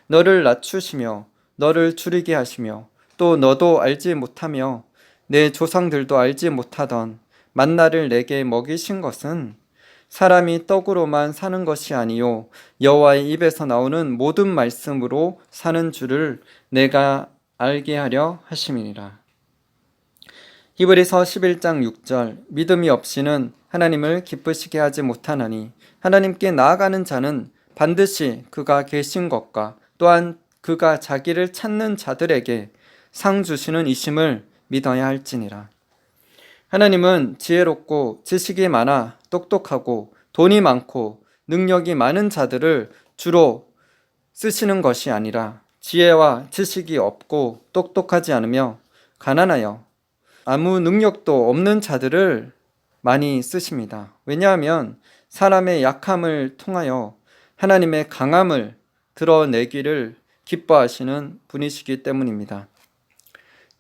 Speaker 1: 너를 낮추시며 너를 줄이게 하시며 또 너도 알지 못하며 내 조상들도 알지 못하던 만나를 내게 먹이신 것은 사람이 떡으로만 사는 것이 아니요 여호와의 입에서 나오는 모든 말씀으로 사는 줄을 내가 알게 하려 하심이니라. 히브리서 11장 6절 믿음이 없이는 하나님을 기쁘시게 하지 못하나니 하나님께 나아가는 자는 반드시 그가 계신 것과 또한 그가 자기를 찾는 자들에게 상 주시는 이심을 믿어야 할지니라. 하나님은 지혜롭고 지식이 많아 똑똑하고 돈이 많고 능력이 많은 자들을 주로 쓰시는 것이 아니라 지혜와 지식이 없고 똑똑하지 않으며 가난하여 아무 능력도 없는 자들을 많이 쓰십니다. 왜냐하면 사람의 약함을 통하여 하나님의 강함을 드러내기를 기뻐하시는 분이시기 때문입니다.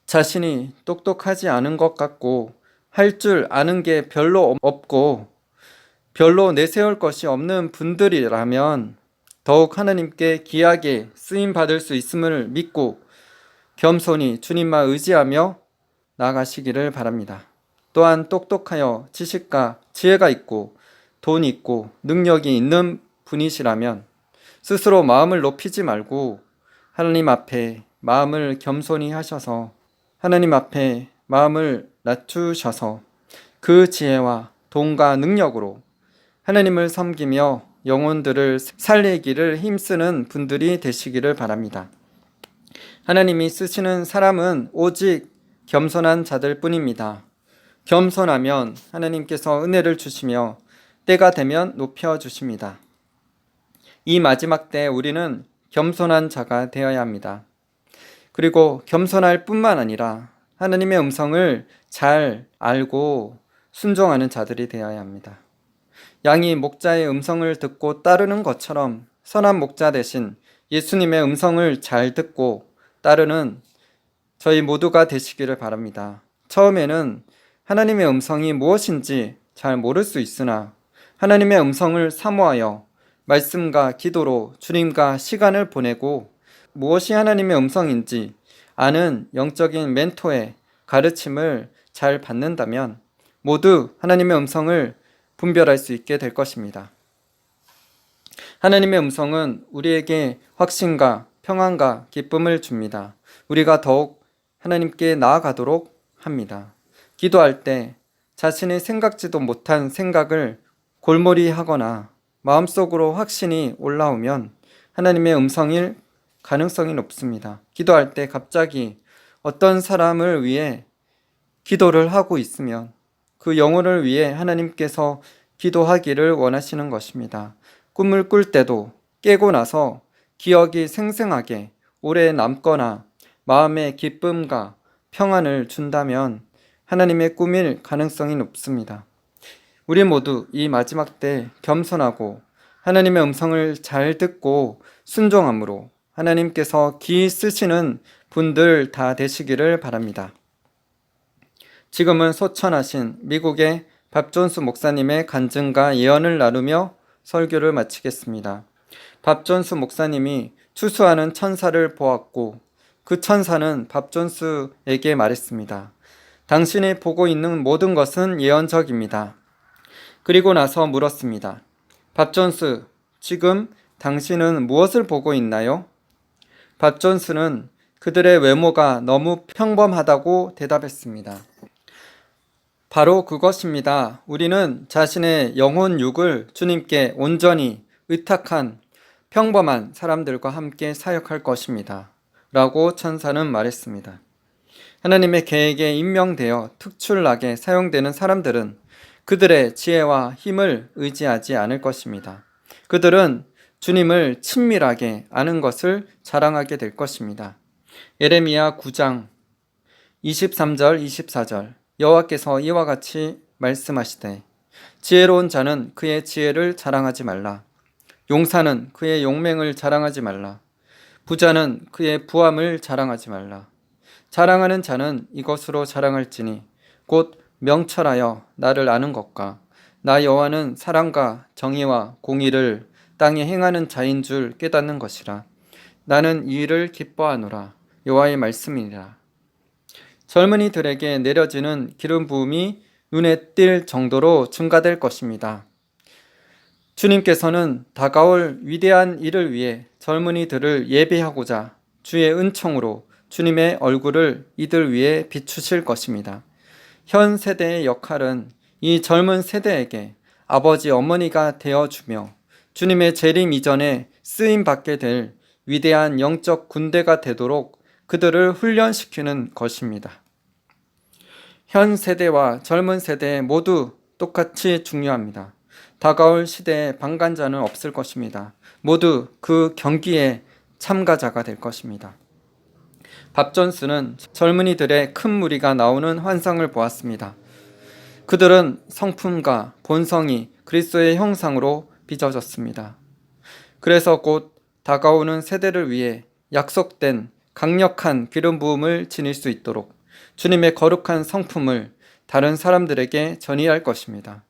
Speaker 1: 자신이 똑똑하지 않은 것 같고 할 줄 아는 게 별로 없고 별로 내세울 것이 없는 분들이라면 더욱 하나님께 귀하게 쓰임받을 수 있음을 믿고 겸손히 주님만 의지하며 나아가시기를 바랍니다. 또한 똑똑하여 지식과 지혜가 있고 돈이 있고 능력이 있는 분이시라면 스스로 마음을 높이지 말고 하나님 앞에 마음을 겸손히 하셔서 하나님 앞에 마음을 낮추셔서 그 지혜와 돈과 능력으로 하나님을 섬기며 영혼들을 살리기를 힘쓰는 분들이 되시기를 바랍니다. 하나님이 쓰시는 사람은 오직 겸손한 자들 뿐입니다. 겸손하면 하나님께서 은혜를 주시며 때가 되면 높여주십니다. 이 마지막 때에 우리는 겸손한 자가 되어야 합니다. 그리고 겸손할 뿐만 아니라 하나님의 음성을 잘 알고 순종하는 자들이 되어야 합니다. 양이 목자의 음성을 듣고 따르는 것처럼 선한 목자 대신 예수님의 음성을 잘 듣고 따르는 저희 모두가 되시기를 바랍니다. 처음에는 하나님의 음성이 무엇인지 잘 모를 수 있으나 하나님의 음성을 사모하여 말씀과 기도로 주님과 시간을 보내고 무엇이 하나님의 음성인지 아는 영적인 멘토의 가르침을 잘 받는다면 모두 하나님의 음성을 분별할 수 있게 될 것입니다. 하나님의 음성은 우리에게 확신과 평안과 기쁨을 줍니다. 우리가 더욱 하나님께 나아가도록 합니다. 기도할 때 자신이 생각지도 못한 생각을 골몰이 하거나 마음속으로 확신이 올라오면 하나님의 음성일 가능성이 높습니다. 기도할 때 갑자기 어떤 사람을 위해 기도를 하고 있으면 그 영혼을 위해 하나님께서 기도하기를 원하시는 것입니다. 꿈을 꿀 때도 깨고 나서 기억이 생생하게 오래 남거나 마음의 기쁨과 평안을 준다면 하나님의 꿈일 가능성이 높습니다. 우리 모두 이 마지막 때 겸손하고 하나님의 음성을 잘 듣고 순종함으로 하나님께서 기 쓰시는 분들 다 되시기를 바랍니다. 지금은 소천하신 미국의 밥존수 목사님의 간증과 예언을 나누며 설교를 마치겠습니다. 밥존수 목사님이 추수하는 천사를 보았고 그 천사는 밥존수에게 말했습니다. 당신이 보고 있는 모든 것은 예언적입니다. 그리고 나서 물었습니다. 밥존수, 지금 당신은 무엇을 보고 있나요? 밥존수는 그들의 외모가 너무 평범하다고 대답했습니다. 바로 그것입니다. 우리는 자신의 영혼 육을 주님께 온전히 의탁한 평범한 사람들과 함께 사역할 것입니다. 라고 천사는 말했습니다. 하나님의 계획에 임명되어 특출나게 사용되는 사람들은 그들의 지혜와 힘을 의지하지 않을 것입니다. 그들은 주님을 친밀하게 아는 것을 자랑하게 될 것입니다. 예레미야 9장 23절 24절 여호와께서 이와 같이 말씀하시되 지혜로운 자는 그의 지혜를 자랑하지 말라. 용사는 그의 용맹을 자랑하지 말라. 부자는 그의 부함을 자랑하지 말라. 자랑하는 자는 이것으로 자랑할지니 곧 명철하여 나를 아는 것과 나 여호와는 사랑과 정의와 공의를 땅에 행하는 자인 줄 깨닫는 것이라. 나는 이 일을 기뻐하노라. 여호와의 말씀이니라. 젊은이들에게 내려지는 기름 부음이 눈에 띌 정도로 증가될 것입니다. 주님께서는 다가올 위대한 일을 위해 젊은이들을 예배하고자 주의 은총으로 주님의 얼굴을 이들 위에 비추실 것입니다. 현 세대의 역할은 이 젊은 세대에게 아버지 어머니가 되어주며 주님의 재림 이전에 쓰임받게 될 위대한 영적 군대가 되도록 그들을 훈련시키는 것입니다. 현 세대와 젊은 세대 모두 똑같이 중요합니다. 다가올 시대에 방관자는 없을 것입니다. 모두 그 경기에 참가자가 될 것입니다. 밥존수는 젊은이들의 큰 무리가 나오는 환상을 보았습니다. 그들은 성품과 본성이 그리스도의 형상으로 빚어졌습니다. 그래서 곧 다가오는 세대를 위해 약속된 강력한 기름 부음을 지닐 수 있도록 주님의 거룩한 성품을 다른 사람들에게 전이할 것입니다.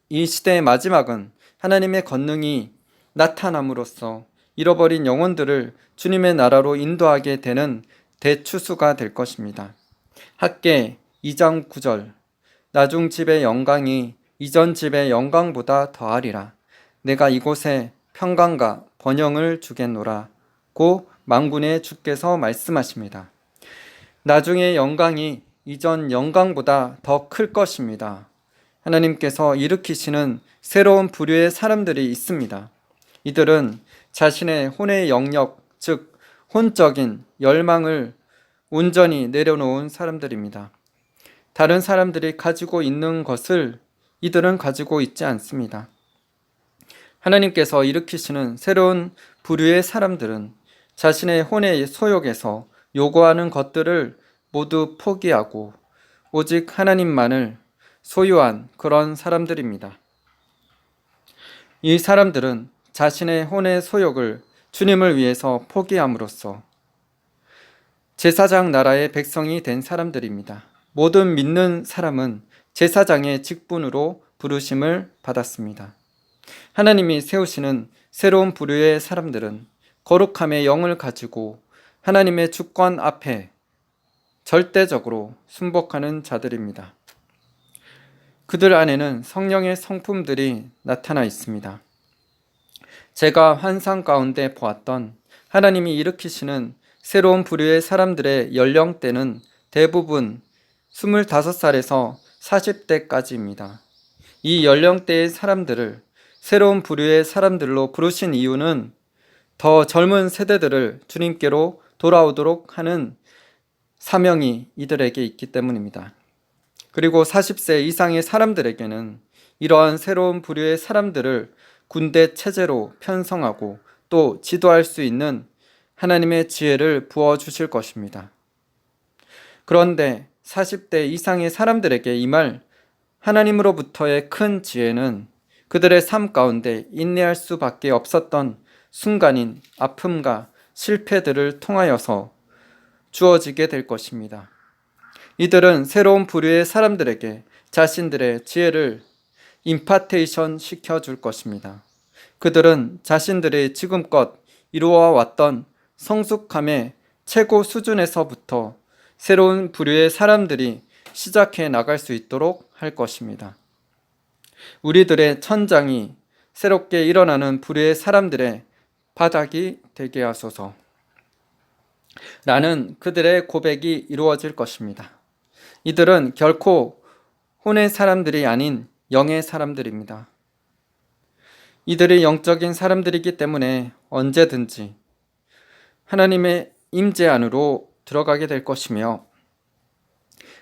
Speaker 1: 이 시대의 마지막은 하나님의 권능이 나타남으로써 잃어버린 영혼들을 주님의 나라로 인도하게 되는 대추수가 될 것입니다. 학개 2장 9절 나중 집의 영광이 이전 집의 영광보다 더하리라. 내가 이곳에 평강과 번영을 주겠노라. 고 만군의 주께서 말씀하십니다. 나중의 영광이 이전 영광보다 더 클 것입니다. 하나님께서 일으키시는 새로운 부류의 사람들이 있습니다. 이들은 자신의 혼의 영역, 즉 혼적인 열망을 온전히 내려놓은 사람들입니다. 다른 사람들이 가지고 있는 것을 이들은 가지고 있지 않습니다. 하나님께서 일으키시는 새로운 부류의 사람들은 자신의 혼의 소욕에서 요구하는 것들을 모두 포기하고 오직 하나님만을 소유한 그런 사람들입니다. 이 사람들은 자신의 혼의 소욕을 주님을 위해서 포기함으로써 제사장 나라의 백성이 된 사람들입니다. 모든 믿는 사람은 제사장의 직분으로 부르심을 받았습니다. 하나님이 세우시는 새로운 부류의 사람들은 거룩함의 영을 가지고 하나님의 주권 앞에 절대적으로 순복하는 자들입니다. 그들 안에는 성령의 성품들이 나타나 있습니다. 제가 환상 가운데 보았던 하나님이 일으키시는 새로운 부류의 사람들의 연령대는 대부분 25살에서 40대까지입니다. 이 연령대의 사람들을 새로운 부류의 사람들로 부르신 이유는 더 젊은 세대들을 주님께로 돌아오도록 하는 사명이 이들에게 있기 때문입니다. 그리고 40세 이상의 사람들에게는 이러한 새로운 부류의 사람들을 군대 체제로 편성하고 또 지도할 수 있는 하나님의 지혜를 부어주실 것입니다. 그런데 40대 이상의 사람들에게 임할 하나님으로부터의 큰 지혜는 그들의 삶 가운데 인내할 수밖에 없었던 순간인 아픔과 실패들을 통하여서 주어지게 될 것입니다. 이들은 새로운 부류의 사람들에게 자신들의 지혜를 임파테이션 시켜줄 것입니다. 그들은 자신들의 지금껏 이루어왔던 성숙함의 최고 수준에서부터 새로운 부류의 사람들이 시작해 나갈 수 있도록 할 것입니다. 우리들의 천장이 새롭게 일어나는 부류의 사람들의 바닥이 되게 하소서 라는 그들의 고백이 이루어질 것입니다. 이들은 결코 혼의 사람들이 아닌 영의 사람들입니다. 이들이 영적인 사람들이기 때문에 언제든지 하나님의 임재 안으로 들어가게 될 것이며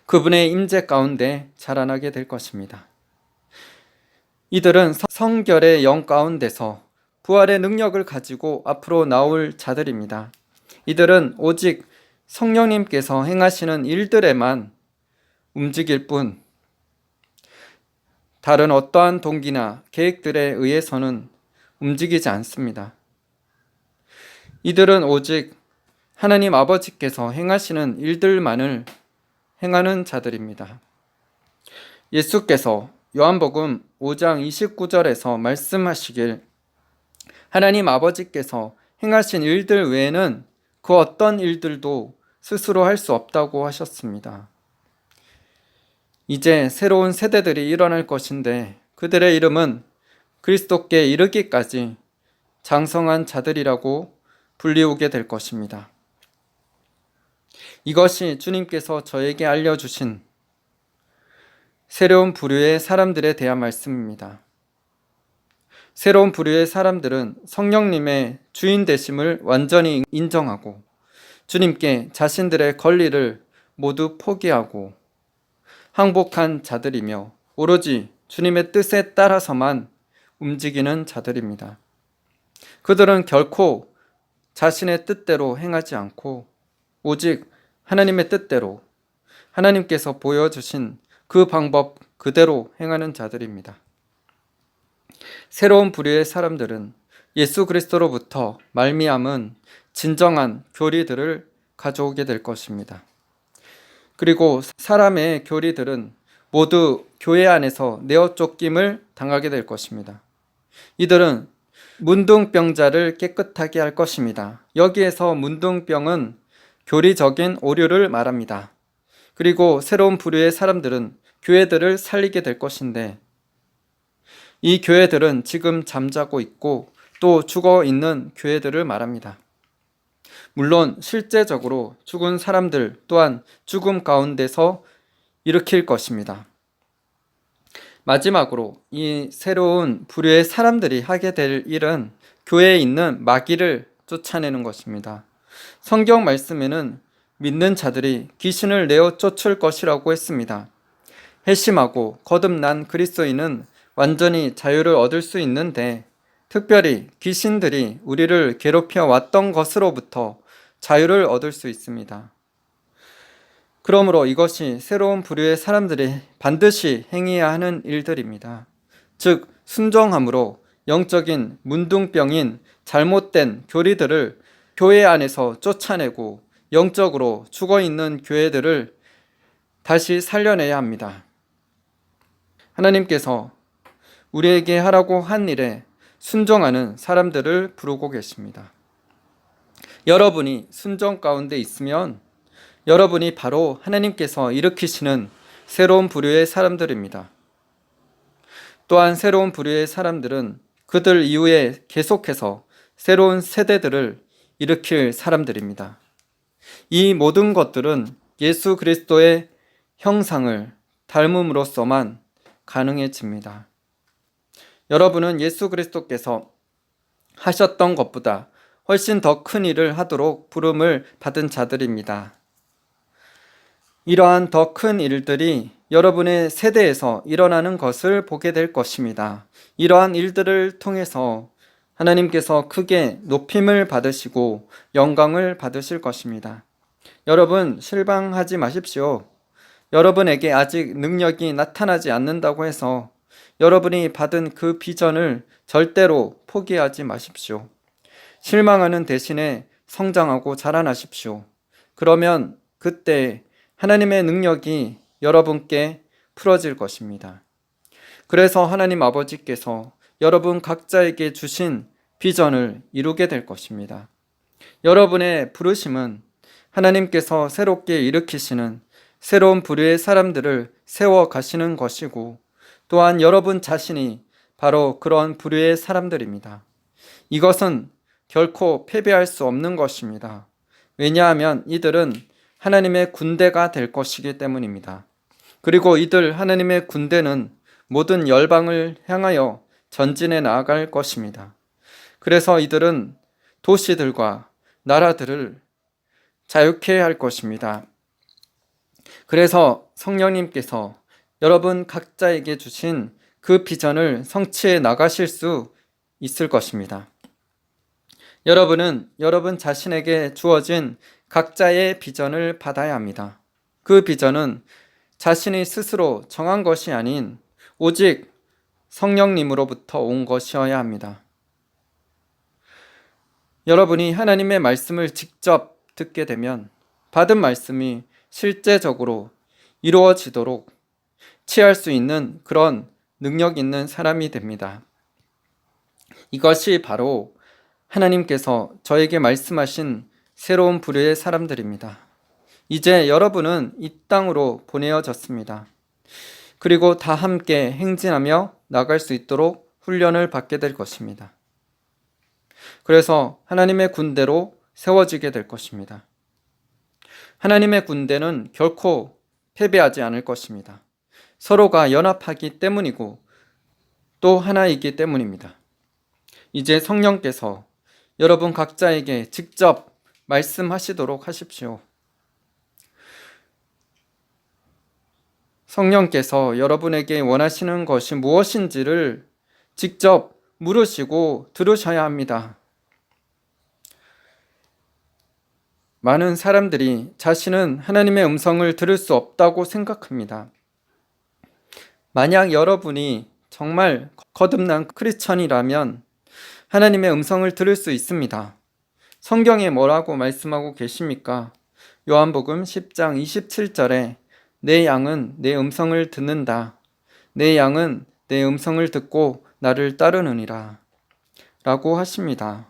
Speaker 1: 그분의 임재 가운데 자라나게 될 것입니다. 이들은 성결의 영 가운데서 부활의 능력을 가지고 앞으로 나올 자들입니다. 이들은 오직 성령님께서 행하시는 일들에만 움직일 뿐 다른 어떠한 동기나 계획들에 의해서는 움직이지 않습니다. 이들은 오직 하나님 아버지께서 행하시는 일들만을 행하는 자들입니다. 예수께서 요한복음 5장 29절에서 말씀하시길 하나님 아버지께서 행하신 일들 외에는 그 어떤 일들도 스스로 할 수 없다고 하셨습니다. 이제 새로운 세대들이 일어날 것인데 그들의 이름은 그리스도께 이르기까지 장성한 자들이라고 불리우게 될 것입니다. 이것이 주님께서 저에게 알려주신 새로운 부류의 사람들에 대한 말씀입니다. 새로운 부류의 사람들은 성령님의 주인 되심을 완전히 인정하고 주님께 자신들의 권리를 모두 포기하고 항복한 자들이며 오로지 주님의 뜻에 따라서만 움직이는 자들입니다. 그들은 결코 자신의 뜻대로 행하지 않고 오직 하나님의 뜻대로 하나님께서 보여주신 그 방법 그대로 행하는 자들입니다. 새로운 부류의 사람들은 예수 그리스도로부터 말미암은 진정한 교리들을 가져오게 될 것입니다. 그리고 사람의 교리들은 모두 교회 안에서 내어 쫓김을 당하게 될 것입니다. 이들은 문둥병자를 깨끗하게 할 것입니다. 여기에서 문둥병은 교리적인 오류를 말합니다. 그리고 새로운 부류의 사람들은 교회들을 살리게 될 것인데 이 교회들은 지금 잠자고 있고 또 죽어 있는 교회들을 말합니다. 물론 실제적으로 죽은 사람들 또한 죽음 가운데서 일으킬 것입니다. 마지막으로 이 새로운 부류의 사람들이 하게 될 일은 교회에 있는 마귀를 쫓아내는 것입니다. 성경 말씀에는 믿는 자들이 귀신을 내어 쫓을 것이라고 했습니다. 회심하고 거듭난 그리스도인은 완전히 자유를 얻을 수 있는데 특별히 귀신들이 우리를 괴롭혀 왔던 것으로부터 자유를 얻을 수 있습니다. 그러므로 이것이 새로운 부류의 사람들이 반드시 행해야 하는 일들입니다. 즉 순종함으로 영적인 문둥병인 잘못된 교리들을 교회 안에서 쫓아내고 영적으로 죽어있는 교회들을 다시 살려내야 합니다. 하나님께서 우리에게 하라고 한 일에 순종하는 사람들을 부르고 계십니다. 여러분이 순종 가운데 있으면 여러분이 바로 하나님께서 일으키시는 새로운 부류의 사람들입니다. 또한 새로운 부류의 사람들은 그들 이후에 계속해서 새로운 세대들을 일으킬 사람들입니다. 이 모든 것들은 예수 그리스도의 형상을 닮음으로써만 가능해집니다. 여러분은 예수 그리스도께서 하셨던 것보다 훨씬 더 큰 일을 하도록 부름을 받은 자들입니다. 이러한 더 큰 일들이 여러분의 세대에서 일어나는 것을 보게 될 것입니다. 이러한 일들을 통해서 하나님께서 크게 높임을 받으시고 영광을 받으실 것입니다. 여러분, 실망하지 마십시오. 여러분에게 아직 능력이 나타나지 않는다고 해서 여러분이 받은 그 비전을 절대로 포기하지 마십시오. 실망하는 대신에 성장하고 자라나십시오. 그러면 그때 하나님의 능력이 여러분께 풀어질 것입니다. 그래서 하나님 아버지께서 여러분 각자에게 주신 비전을 이루게 될 것입니다. 여러분의 부르심은 하나님께서 새롭게 일으키시는 새로운 부류의 사람들을 세워 가시는 것이고, 또한 여러분 자신이 바로 그런 부류의 사람들입니다. 이것은 결코 패배할 수 없는 것입니다. 왜냐하면 이들은 하나님의 군대가 될 것이기 때문입니다. 그리고 이들 하나님의 군대는 모든 열방을 향하여 전진해 나아갈 것입니다. 그래서 이들은 도시들과 나라들을 자유케 할 것입니다. 그래서 성령님께서 여러분 각자에게 주신 그 비전을 성취해 나가실 수 있을 것입니다. 여러분은 여러분 자신에게 주어진 각자의 비전을 받아야 합니다. 그 비전은 자신이 스스로 정한 것이 아닌 오직 성령님으로부터 온 것이어야 합니다. 여러분이 하나님의 말씀을 직접 듣게 되면 받은 말씀이 실제적으로 이루어지도록 취할 수 있는 그런 능력 있는 사람이 됩니다. 이것이 바로 하나님께서 저에게 말씀하신 새로운 부류의 사람들입니다. 이제 여러분은 이 땅으로 보내어졌습니다. 그리고 다 함께 행진하며 나갈 수 있도록 훈련을 받게 될 것입니다. 그래서 하나님의 군대로 세워지게 될 것입니다. 하나님의 군대는 결코 패배하지 않을 것입니다. 서로가 연합하기 때문이고 또 하나이기 때문입니다. 이제 성령께서 여러분 각자에게 직접 말씀하시도록 하십시오. 성령께서 여러분에게 원하시는 것이 무엇인지를 직접 물으시고 들으셔야 합니다. 많은 사람들이 자신은 하나님의 음성을 들을 수 없다고 생각합니다. 만약 여러분이 정말 거듭난 크리스천이라면 하나님의 음성을 들을 수 있습니다. 성경에 뭐라고 말씀하고 계십니까? 요한복음 10장 27절에 내 양은 내 음성을 듣는다. 내 양은 내 음성을 듣고 나를 따르느니라 라고 하십니다.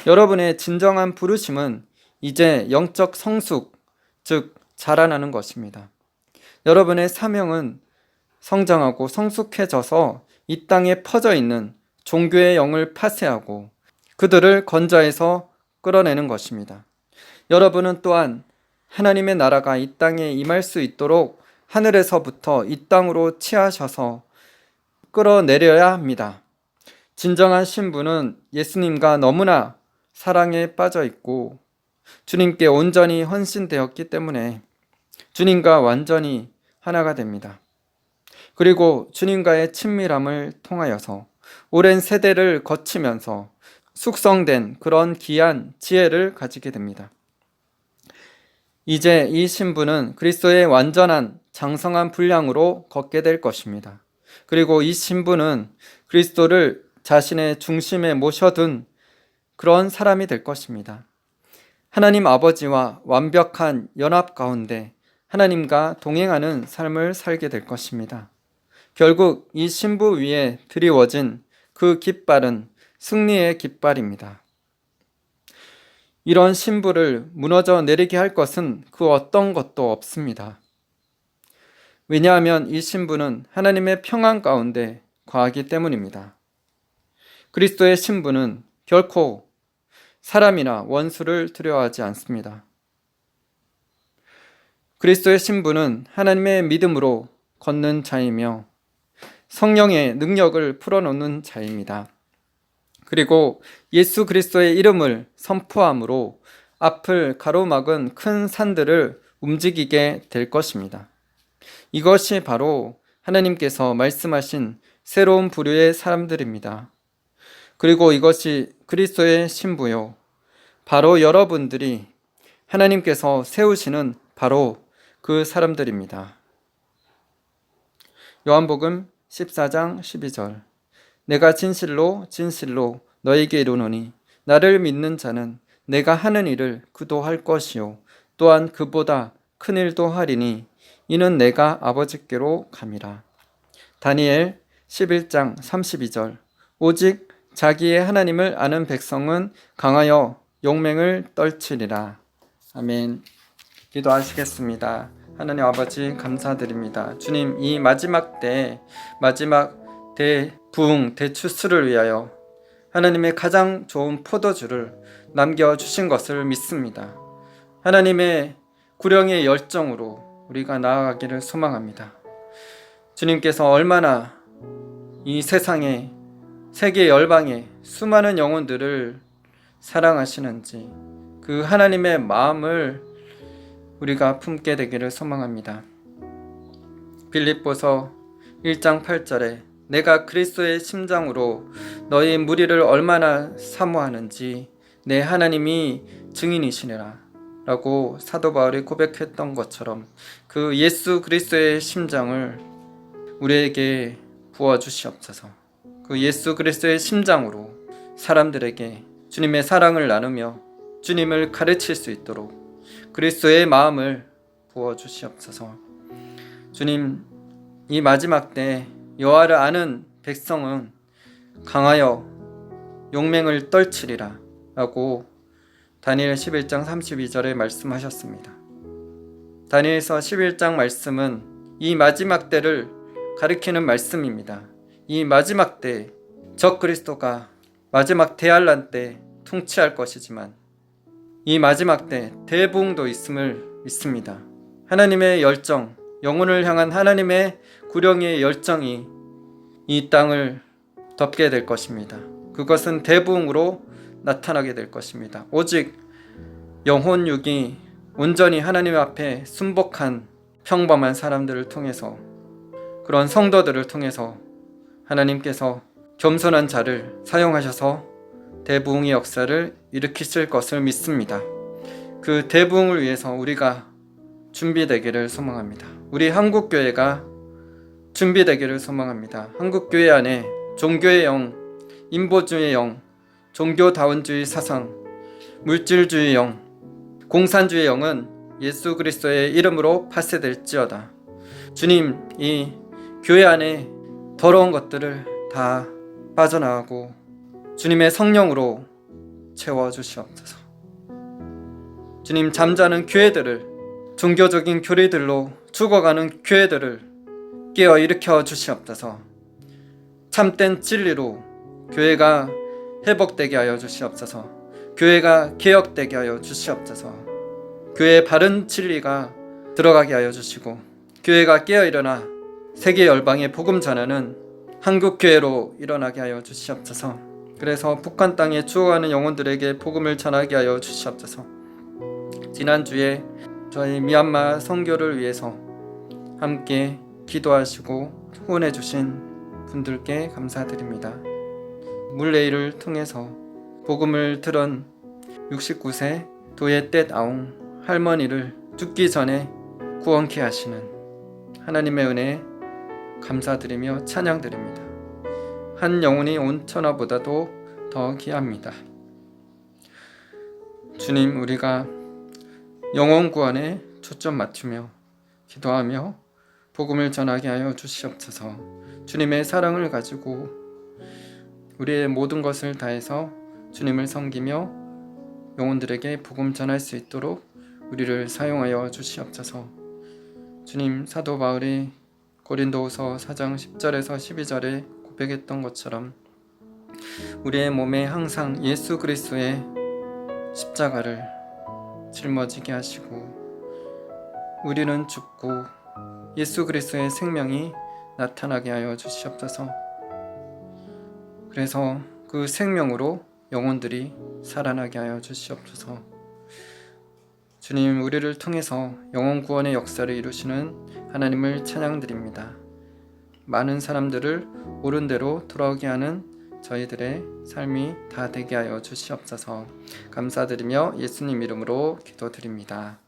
Speaker 1: 여러분의 진정한 부르심은 이제 영적 성숙, 즉 자라나는 것입니다. 여러분의 사명은 성장하고 성숙해져서 이 땅에 퍼져 있는 종교의 영을 파쇄하고 그들을 건져내서 끌어내는 것입니다. 여러분은 또한 하나님의 나라가 이 땅에 임할 수 있도록 하늘에서부터 이 땅으로 취하셔서 끌어내려야 합니다. 진정한 신부는 예수님과 너무나 사랑에 빠져 있고 주님께 온전히 헌신되었기 때문에 주님과 완전히 하나가 됩니다. 그리고 주님과의 친밀함을 통하여서 오랜 세대를 거치면서 숙성된 그런 귀한 지혜를 가지게 됩니다. 이제 이 신부는 그리스도의 완전한 장성한 분량으로 걷게 될 것입니다. 그리고 이 신부는 그리스도를 자신의 중심에 모셔둔 그런 사람이 될 것입니다. 하나님 아버지와 완벽한 연합 가운데 하나님과 동행하는 삶을 살게 될 것입니다. 결국 이 신부 위에 드리워진 그 깃발은 승리의 깃발입니다. 이런 신부를 무너져 내리게 할 것은 그 어떤 것도 없습니다. 왜냐하면 이 신부는 하나님의 평안 가운데 거하기 때문입니다. 그리스도의 신부는 결코 사람이나 원수를 두려워하지 않습니다. 그리스도의 신부는 하나님의 믿음으로 걷는 자이며 성령의 능력을 풀어놓는 자입니다. 그리고 예수 그리스도의 이름을 선포함으로 앞을 가로막은 큰 산들을 움직이게 될 것입니다. 이것이 바로 하나님께서 말씀하신 새로운 부류의 사람들입니다. 그리고 이것이 그리스도의 신부요, 바로 여러분들이 하나님께서 세우시는 바로 그 사람들입니다. 요한복음 14장 12절, 내가 진실로 진실로 너에게 이르노니 나를 믿는 자는 내가 하는 일을 그도 할 것이요 또한 그보다 큰 일도 하리니 이는 내가 아버지께로 감이라. 다니엘 11장 32절, 오직 자기의 하나님을 아는 백성은 강하여 용맹을 떨치리라. 아멘. 기도하시겠습니다. 하나님 아버지 감사드립니다. 주님, 이 마지막 때, 마지막 대부흥, 대추수를 위하여 하나님의 가장 좋은 포도주를 남겨주신 것을 믿습니다. 하나님의 구령의 열정으로 우리가 나아가기를 소망합니다. 주님께서 얼마나 이 세상에, 세계 열방에 수많은 영혼들을 사랑하시는지 그 하나님의 마음을 우리가 품게 되기를 소망합니다. 빌립보서 1장 8절에 내가 그리스도의 심장으로 너희 무리를 얼마나 사모하는지 내 하나님이 증인이시니라 라고 사도 바울이 고백했던 것처럼 그 예수 그리스도의 심장을 우리에게 부어주시옵소서. 그 예수 그리스도의 심장으로 사람들에게 주님의 사랑을 나누며 주님을 가르칠 수 있도록 그리스도의 마음을 부어주시옵소서. 주님, 이 마지막 때 여호와를 아는 백성은 강하여 용맹을 떨치리라 라고 다니엘 11장 32절에 말씀하셨습니다. 다니엘서 11장 말씀은 이 마지막 때를 가리키는 말씀입니다. 이 마지막 때 적 그리스도가 마지막 대환란 때 통치할 것이지만 이 마지막 때 대부흥도 있음을 믿습니다. 하나님의 열정, 영혼을 향한 하나님의 구령의 열정이 이 땅을 덮게 될 것입니다. 그것은 대부흥으로 나타나게 될 것입니다. 오직 영혼 육이 온전히 하나님 앞에 순복한 평범한 사람들을 통해서, 그런 성도들을 통해서 하나님께서 겸손한 자를 사용하셔서 대부흥의 역사를 일으키실 것을 믿습니다. 그 대부흥을 위해서 우리가 준비되기를 소망합니다. 우리 한국교회가 준비되기를 소망합니다. 한국교회 안에 종교의 영, 인보주의 영, 종교다원주의 사상, 물질주의 영, 공산주의 영은 예수 그리스도의 이름으로 파쇄될지어다. 주님, 이 교회 안에 더러운 것들을 다 빠져나가고 주님의 성령으로 채워주시옵소서. 주님, 잠자는 교회들을, 종교적인 교리들로 죽어가는 교회들을 깨어 일으켜 주시옵소서. 참된 진리로 교회가 회복되게 하여 주시옵소서. 교회가 개혁되게 하여 주시옵소서. 교회의 바른 진리가 들어가게 하여 주시고 교회가 깨어 일어나 세계 열방에 복음 전하는 한국교회로 일어나게 하여 주시옵소서. 그래서 북한 땅에 죽어가는 영혼들에게 복음을 전하게 하여 주시옵소서. 지난주에 저희 미얀마 선교를 위해서 함께 기도하시고 후원해 주신 분들께 감사드립니다. 물레이를 통해서 복음을 들은 69세 도예떼 아웅 할머니를 죽기 전에 구원케 하시는 하나님의 은혜에 감사드리며 찬양드립니다. 한 영혼이 온 천하보다도 더 귀합니다. 주님, 우리가 영혼 구원에 초점 맞추며 기도하며 복음을 전하게 하여 주시옵소서. 주님의 사랑을 가지고 우리의 모든 것을 다해서 주님을 섬기며 영혼들에게 복음 전할 수 있도록 우리를 사용하여 주시옵소서. 주님, 사도 바울이 고린도후서 4장 10절에서 12절에 고백했던 것처럼 우리의 몸에 항상 예수 그리스도의 십자가를 짊어지게 하시고 우리는 죽고 예수 그리스도의 생명이 나타나게 하여 주시옵소서. 그래서 그 생명으로 영혼들이 살아나게 하여 주시옵소서. 주님, 우리를 통해서 영혼 구원의 역사를 이루시는 하나님을 찬양드립니다. 많은 사람들을 옳은 대로 돌아오게 하는 저희들의 삶이 다 되게 하여 주시옵소서. 감사드리며 예수님 이름으로 기도드립니다.